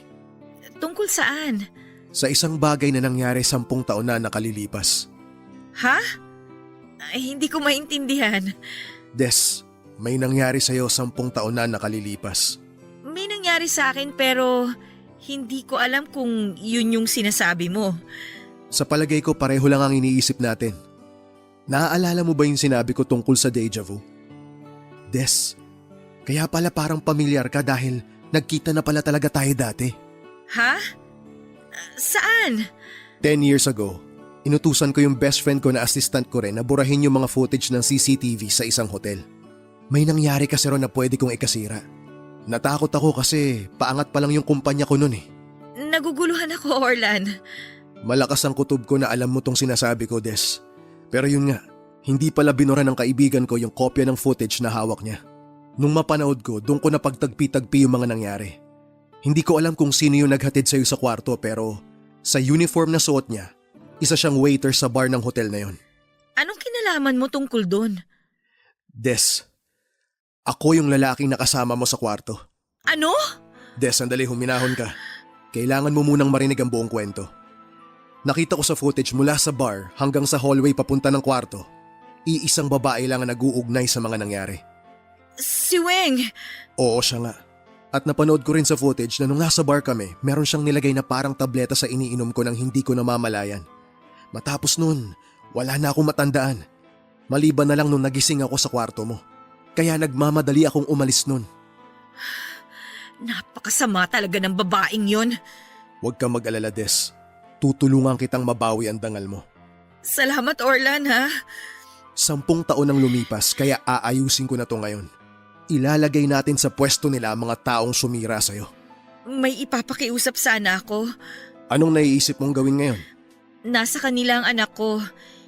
Tungkol saan?
Sa isang bagay na nangyari 10 taon na nakalilipas.
Ha? Ay, hindi ko maintindihan.
Des, may nangyari sa'yo 10 taon na nakalilipas.
May nangyari sa akin pero hindi ko alam kung yun yung sinasabi mo.
Sa palagay ko pareho lang ang iniisip natin. Naaalala mo ba yung sinabi ko tungkol sa deja vu? Des, kaya pala parang pamilyar ka dahil nagkita na pala talaga tayo dati.
Ha? Saan?
10 years ago, inutusan ko yung best friend ko na assistant ko rin na burahin yung mga footage ng CCTV sa isang hotel. May nangyari kasi ron na pwede kong ikasira. Natakot ako kasi paangat pa lang yung kumpanya ko nun eh.
Naguguluhan ako, Orlan.
Malakas ang kutob ko na alam mo tong sinasabi ko, Des. Pero yun nga, hindi pala binura ng kaibigan ko yung kopya ng footage na hawak niya. Nung mapanood ko, doon ko napagtagpi-tagpi yung mga nangyari. Hindi ko alam kung sino yung naghatid sa'yo sa kwarto pero sa uniform na suot niya, isa siyang waiter sa bar ng hotel na yon.
Anong kinalaman mo tungkol doon?
Des, ako yung lalaking nakasama mo sa kwarto.
Ano?
Des, sandali, huminahon ka. Kailangan mo munang marinig ang buong kwento. Nakita ko sa footage mula sa bar hanggang sa hallway papunta ng kwarto. Iisang babae lang ang nag-uugnay sa mga nangyari.
Si Weng!
Oo, siya nga. At napanood ko rin sa footage na nung nasa bar kami, meron siyang nilagay na parang tableta sa iniinom ko nang hindi ko namamalayan. Matapos nun, wala na akong matandaan. Maliban na lang nung nagising ako sa kwarto mo. Kaya nagmamadali akong umalis nun.
Napakasama talaga ng babaeng yon.
Huwag kang mag-alala, Des. Tutulungan kitang mabawi ang dangal mo.
Salamat, Orlan, ha?
10 taon ang lumipas kaya aayusin ko na to ngayon. Ilalagay natin sa pwesto nila ang mga taong sumira sa'yo.
May ipapakiusap sana ako.
Anong naiisip mong gawin ngayon?
Nasa kanila ang anak ko.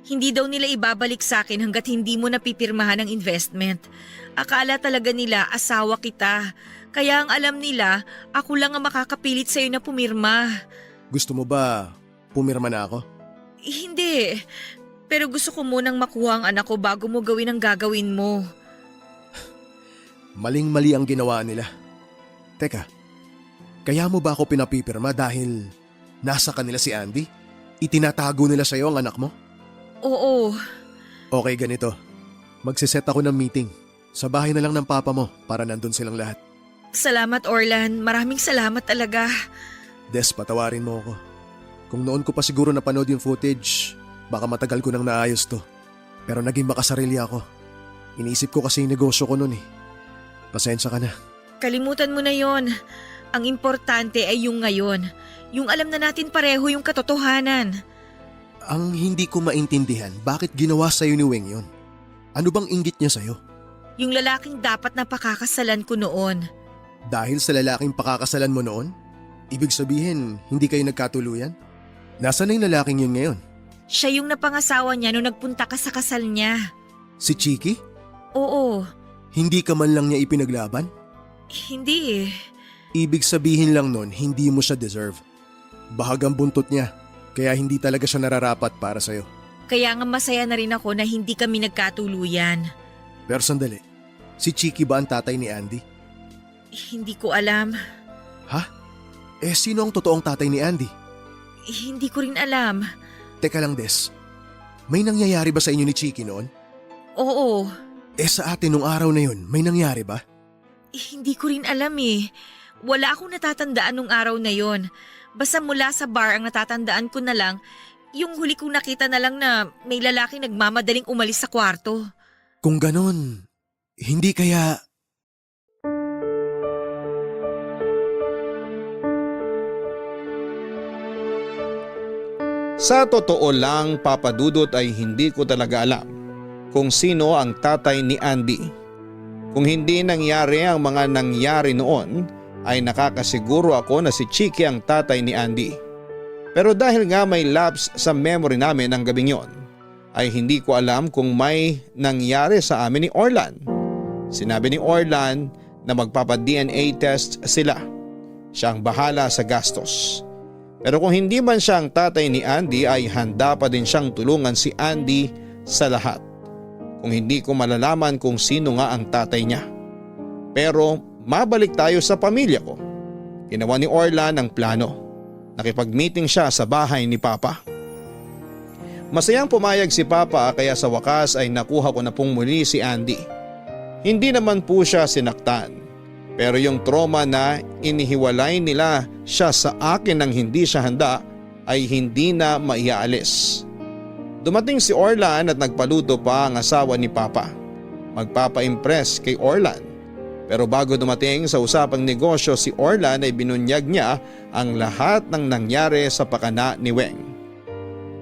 Hindi daw nila ibabalik sa akin hanggat hindi mo napipirmahan ang investment. Akala talaga nila asawa kita. Kaya ang alam nila, ako lang ang makakapilit sa'yo na pumirma.
Gusto mo ba pumirma na ako?
Hindi. Pero gusto ko munang makuha ang anak ko bago mo gawin ang gagawin mo.
Maling-mali ang ginawa nila. Teka, kaya mo ba ako pinapipirma dahil nasa kanila si Andy? Itinatago nila sa'yo ang anak mo?
Oo.
Okay, ganito. Magsiset ako ng meeting. Sa bahay na lang ng papa mo para nandun silang lahat.
Salamat, Orlan. Maraming salamat talaga.
Des, patawarin mo ako. Kung noon ko pa siguro napanood yung footage, baka matagal ko nang naayos to. Pero naging makasarili ako. Iniisip ko kasi yung negosyo ko noon eh. Pasensya ka na.
Kalimutan mo na yon. Ang importante ay yung ngayon. Yung alam na natin pareho yung katotohanan.
Ang hindi ko maintindihan, bakit ginawa sa'yo ni Weng yun? Ano bang inggit niya sa'yo?
Yung lalaking dapat na pakakasalan ko noon.
Dahil sa lalaking pakakasalan mo noon? Ibig sabihin, hindi kayo nagkatuluyan? Nasaan na yung lalaking yun ngayon?
Siya yung napangasawa niya nung nagpunta ka sa kasal niya.
Si Chiki?
Oo.
Hindi ka man lang niya ipinaglaban?
Hindi eh.
Ibig sabihin lang nun, hindi mo siya deserve. Bahagang buntot niya, kaya hindi talaga siya nararapat para sa'yo.
Kaya nga masaya na rin ako na hindi kami nagkatuluyan.
Pero sandali, si Chiki ba ang tatay ni Andy?
Hindi ko alam.
Ha? Sino ang totoong tatay ni Andy?
Hindi ko rin alam.
Teka lang, Des. may nangyayari ba sa inyo ni Chiki noon?
Oo.
Sa atin nung araw na yun, may nangyari ba?
Hindi ko rin alam eh. Wala akong natatandaan nung araw na yon. Basta mula sa bar ang natatandaan ko na lang, yung huli kong nakita na lang na may lalaki nagmamadaling umalis sa kwarto.
Kung ganon, hindi kaya...
Sa totoo lang, Papa Dudut, ay hindi ko talaga alam kung sino ang tatay ni Andy. Kung hindi nangyari ang mga nangyari noon, ay nakakasiguro ako na si Chiki ang tatay ni Andy. Pero dahil nga may lapse sa memory namin ang gabing yon, ay hindi ko alam kung may nangyari sa amin ni Orlan. Sinabi ni Orlan na magpapa-DNA test sila. Siya ang bahala sa gastos. Pero kung hindi man siya ang tatay ni Andy, ay handa pa din siyang tulungan si Andy sa lahat. Kung hindi ko malalaman kung sino nga ang tatay niya. Pero mabalik tayo sa pamilya ko. Ginawa ni Orlan ang plano. Nakipag-meeting siya sa bahay ni Papa. Masayang pumayag si Papa, kaya sa wakas ay nakuha ko na pong muli si Andy. Hindi naman po siya sinaktan. Pero yung trauma na inihiwalay nila siya sa akin nang hindi siya handa ay hindi na maiaalis. Dumating si Orlan at nagpaluto pa ang asawa ni Papa. Magpapa-impress kay Orlan. Pero bago dumating sa usapang negosyo si Orlan ay binunyag niya ang lahat ng nangyari sa pakana ni Weng.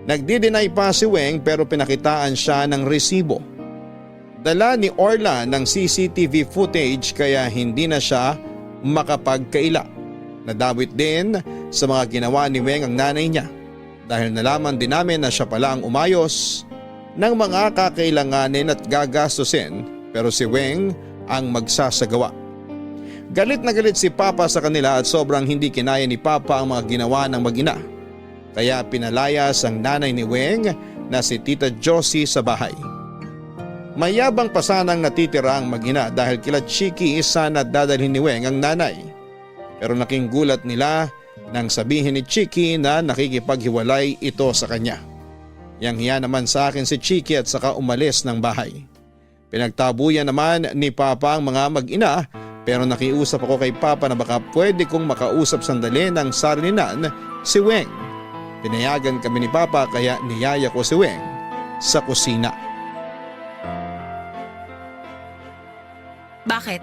Nagdi-deny pa si Weng pero pinakitaan siya ng resibo. Dala ni Orlan ng CCTV footage kaya hindi na siya makapagkaila. Nadawit din sa mga ginawa ni Weng ang nanay niya dahil nalaman din namin na siya pala ang umayos ng mga kakailanganin at gagastusin pero si Weng ang magsasagawa. Galit na galit si Papa sa kanila at sobrang hindi kinaya ni Papa ang mga ginawa ng mag-ina. Kaya pinalayas ang nanay ni Weng na si Tita Josie sa bahay. Mayabang pa sanang natitira ang mag-ina dahil kila Chiki sana dadalhin ni Weng ang nanay. Pero naking gulat nila nang sabihin ni Chiki na nakikipaghiwalay ito sa kanya. Yang hiya naman sa akin si Chiki at saka umalis ng bahay. Pinagtabuyan naman ni Papa ang mga mag-ina pero nakiusap ako kay Papa na baka pwede kong makausap sandali ng sarilinan si Weng. Pinayagan kami ni Papa kaya niyaya ko si Weng sa kusina.
Bakit?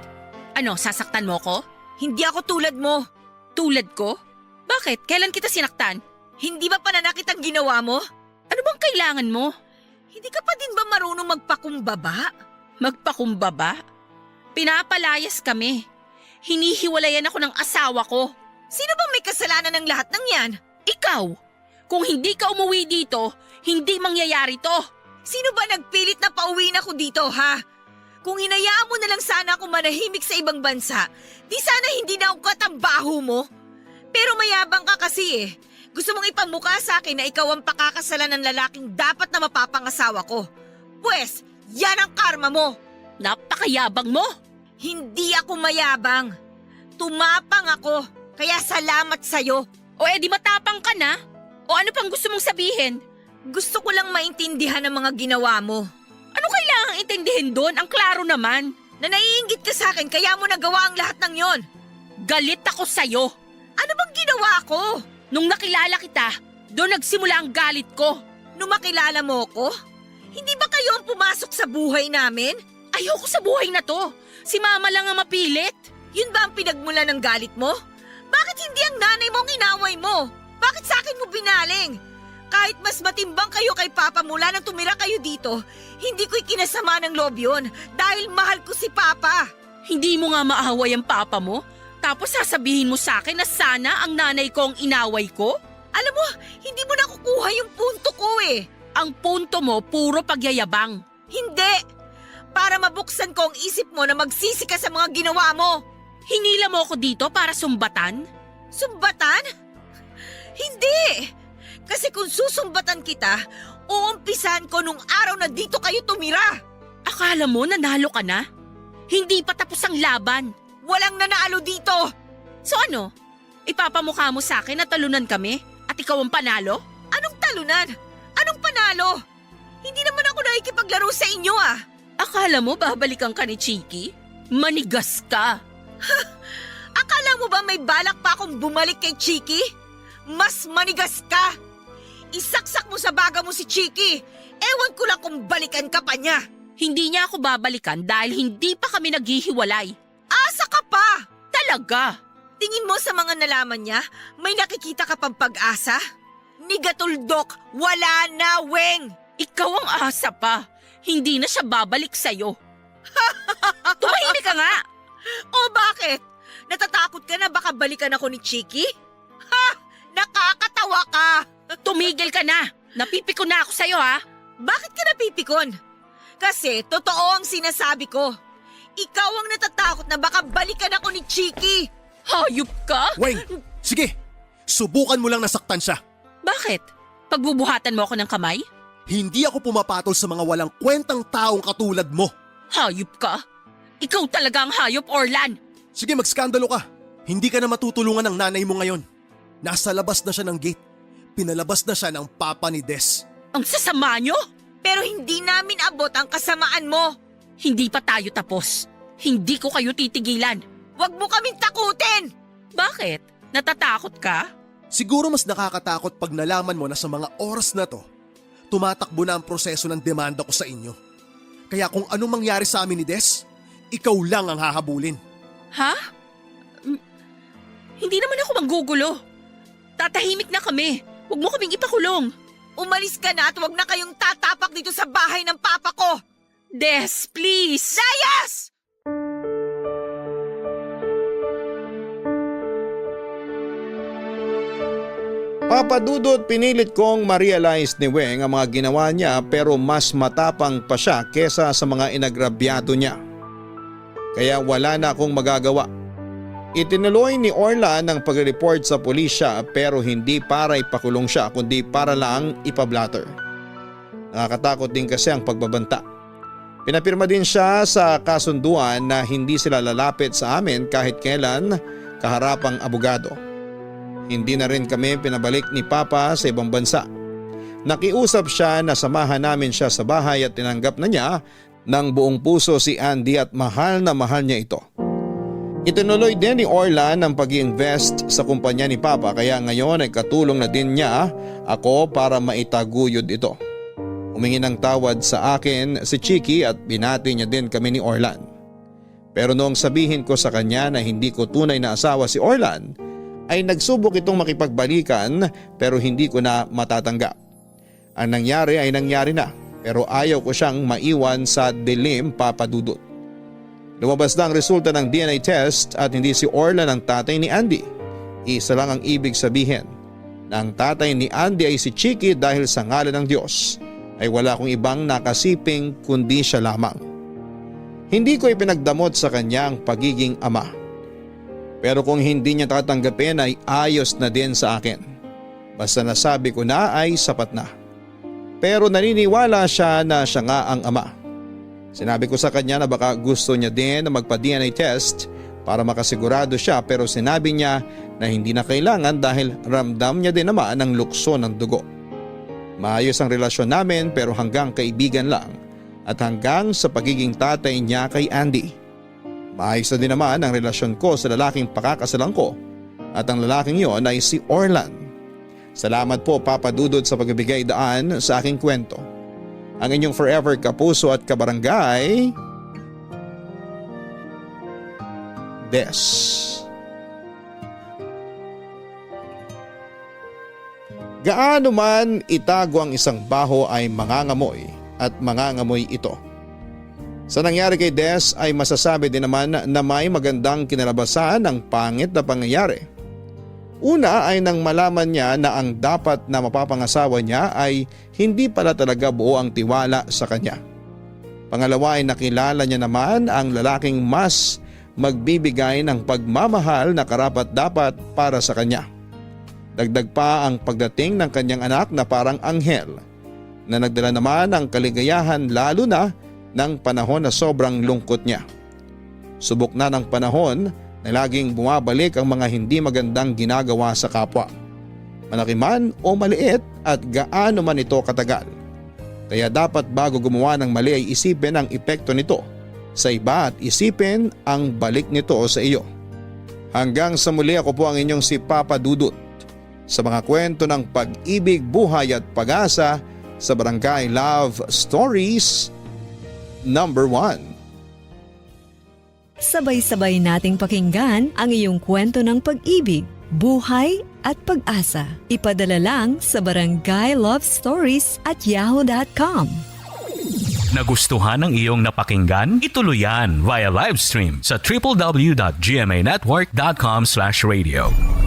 Ano, sasaktan mo ko?
Hindi ako tulad mo.
Tulad ko? Bakit? Kailan kita sinaktan?
Hindi ba pananakit ang ginawa mo?
Ano bang kailangan mo?
Hindi ka pa din ba marunong magpakumbaba?
Magpakumbaba? Pinapalayas kami. Hinihiwalayan ako ng asawa ko.
Sino bang may kasalanan ng lahat ng yan?
Ikaw! Kung hindi ka umuwi dito, hindi mangyayari to.
Sino ba nagpilit na pauwiin ako dito, ha? Kung hinayaan mo na lang sana akong manahimik sa ibang bansa, di sana hindi na ako katambaho mo. Pero mayabang ka kasi eh. Gusto mong ipamukha sa akin na ikaw ang pakakasalan ng lalaking dapat na mapapangasawa ko. Pwes, yan ang karma mo.
Napakayabang mo.
Hindi ako mayabang. Tumapang ako, kaya salamat sa'yo.
O edi matapang ka na? O ano pang gusto mong sabihin?
Gusto ko lang maintindihan ang mga ginawa mo.
Ano kailangang intindihin doon? Ang klaro naman.
Na naiinggit ka sa akin kaya mo nagawa ang lahat ng yon.
Galit ako sa'yo.
Ano bang ginawa ko?
Nung nakilala kita, doon nagsimula ang galit ko.
Nung makilala mo ko? Hindi ba kayo ang pumasok sa buhay namin?
Ayoko sa buhay na to. Si Mama lang ang mapilit.
Yun ba ang pinagmula ng galit mo? Bakit hindi ang nanay mo ang inaway mo? Bakit sa akin mo binaling? Kahit mas matimbang kayo kay Papa mula nang tumira kayo dito, hindi ko ikinasama ng loob yun dahil mahal ko si Papa.
Hindi mo nga maaway ang papa mo? Tapos sasabihin mo sa akin na sana ang nanay ko ang inaway ko?
Alam mo, hindi mo nakukuha yung punto ko eh.
Ang punto mo, puro pagyayabang.
Hindi! Para mabuksan ko ang isip mo na magsisi ka sa mga ginawa mo.
Hinila mo ako dito para sumbatan?
Sumbatan? Hindi! Kasi kung susumbatan kita, uumpisan ko nung araw na dito kayo tumira.
Akala mo nanalo ka na? Hindi pa tapos ang laban.
Walang nanalo dito.
So ano? Ipapamukha mo sa akin na talunan kami at ikaw ang panalo?
Anong talunan? Anong panalo? Hindi naman ako nakikipaglaro sa inyo ah.
Akala mo babalikan ka ni Chiki? Manigas ka.
Akala mo ba may balak pa akong bumalik kay Chiki? Mas manigas ka. Isaksak mo sa baga mo si Chiki. Ewan ko lang kung balikan ka pa niya.
Hindi niya ako babalikan dahil hindi pa kami naghihiwalay.
Asa ka pa?
Talaga.
Tingin mo sa mga nalaman niya, may nakikita ka pang pag-asa? Ni Gatuldok, wala na, Weng!
Ikaw ang asa pa. Hindi na siya babalik sa'yo. Tumahimik ka nga.
O bakit? Natatakot ka na baka balikan ako ni Chiki? Ha! Nakakatawa ka!
Tumigil ka na. Napipiko na ako sa'yo ha.
Bakit ka napipikon? Kasi totoo ang sinasabi ko. Ikaw ang natatakot na baka balikan ako ni Chiki.
Hayop ka?
Weng, sige, subukan mo lang nasaktan siya.
Bakit? Pagbubuhatan mo ako ng kamay?
Hindi ako pumapatol sa mga walang kwentang taong katulad mo.
Hayop ka? Ikaw talaga ang hayop, Orlan.
Sige, magskandalo ka. Hindi ka na matutulungan ng nanay mo ngayon. Nasa labas na siya ng gate. Pinalabas na siya ng papa ni Des.
Ang sasama nyo?
Pero hindi namin abot ang kasamaan mo.
Hindi pa tayo tapos. Hindi ko kayo titigilan.
Huwag mo kaming takutin!
Bakit? Natatakot ka?
Siguro mas nakakatakot pag nalaman mo na sa mga oras na to, tumatakbo na ang proseso ng demanda ko sa inyo. Kaya kung anong mangyari sa amin ni Des, ikaw lang ang hahabulin.
Ha? Hindi naman ako manggugulo. Tatahimik na kami. Huwag mo kaming ipakulong.
Umalis ka na at huwag na kayong tatapak dito sa bahay ng papa ko!
Des, please!
Layas!
Papadudot, pinilit kong ma-realize ni Weng ang mga ginawa niya pero mas matapang pa siya kesa sa mga inagrabyado niya. Kaya wala na akong magagawa. Itinuloy ni Orlan ang pag-report sa pulisya pero hindi para ipakulong siya kundi para lang ipablatter. Nakakatakot din kasi ang pagbabanta. Pinapirma din siya sa kasunduan na hindi sila lalapit sa amin kahit kailan kaharapang abogado. Hindi na rin kami pinabalik ni Papa sa ibang bansa. Nakiusap siya na samahan namin siya sa bahay at tinanggap na niya ng buong puso si Andy at mahal na mahal niya ito. Itinuloy din ni Orlan ang pag-invest sa kumpanya ni Papa kaya ngayon ay katulong na din niya ako para maitaguyod ito. Humingi ng tawad sa akin si Chiki at binati niya din kami ni Orlan. Pero noong sabihin ko sa kanya na hindi ko tunay na asawa si Orlan, ay nagsubok itong makipagbalikan pero hindi ko na matatanggap. Ang nangyari ay nangyari na pero ayaw ko siyang maiwan sa dilim, Papa Dudut. Lumabas na ang resulta ng DNA test at hindi si Orlan ang tatay ni Andy. Isa lang ang ibig sabihin na ang tatay ni Andy ay si Chiki dahil sa ngalan ng Diyos ay wala akong ibang nakasiping kundi siya lamang. Hindi ko ipinagdamot sa kanya ang pagiging ama. Pero kung hindi niya tatanggapin ay ayos na din sa akin. Basta nasabi ko na ay sapat na. Pero naniniwala siya na siya nga ang ama. Sinabi ko sa kanya na baka gusto niya din na magpa-DNA test para makasigurado siya pero sinabi niya na hindi na kailangan dahil ramdam niya din naman ang lukso ng dugo. Maayos ang relasyon namin pero hanggang kaibigan lang at hanggang sa pagiging tatay niya kay Andy. Maayos na din naman ang relasyon ko sa lalaking pakakasalan ko at ang lalaking yon ay si Orlan. Salamat po Papa Dudut sa pagbibigay daan sa aking kwento. Ang inyong forever kapuso at kabarangay, Des. Gaano man itago ang isang baho ay mangangamoy at mangangamoy ito. Sa nangyari kay Des ay masasabi din naman na may magandang kinalabasan ng pangit na pangyayari. Una ay nang malaman niya na ang dapat na mapapangasawa niya ay hindi pala talaga buo ang tiwala sa kanya. Pangalawa ay nakilala niya naman ang lalaking mas magbibigay ng pagmamahal na karapat-dapat para sa kanya. Dagdag pa ang pagdating ng kanyang anak na parang anghel na nagdala naman ng kaligayahan lalo na ng panahon na sobrang lungkot niya. Subok na ng panahon na laging bumabalik ang mga hindi magandang ginagawa sa kapwa. Malaki man o maliit at gaano man ito katagal. Kaya dapat bago gumawa ng mali ay isipin ang epekto nito sa iba at isipin ang balik nito sa iyo. Hanggang sa muli, ako po ang inyong si Papa Dudut sa mga kwento ng pag-ibig, buhay at pag-asa sa Barangay Love Stories number 1.
Sabay-sabay nating pakinggan ang iyong kwento ng pag-ibig, buhay at pag-asa. Ipadala lang sa barangaylovestories@yahoo.com.
Nagustuhan ng iyong napakinggan? Ituloy yan via live stream sa www.gmanetwork.com/radio.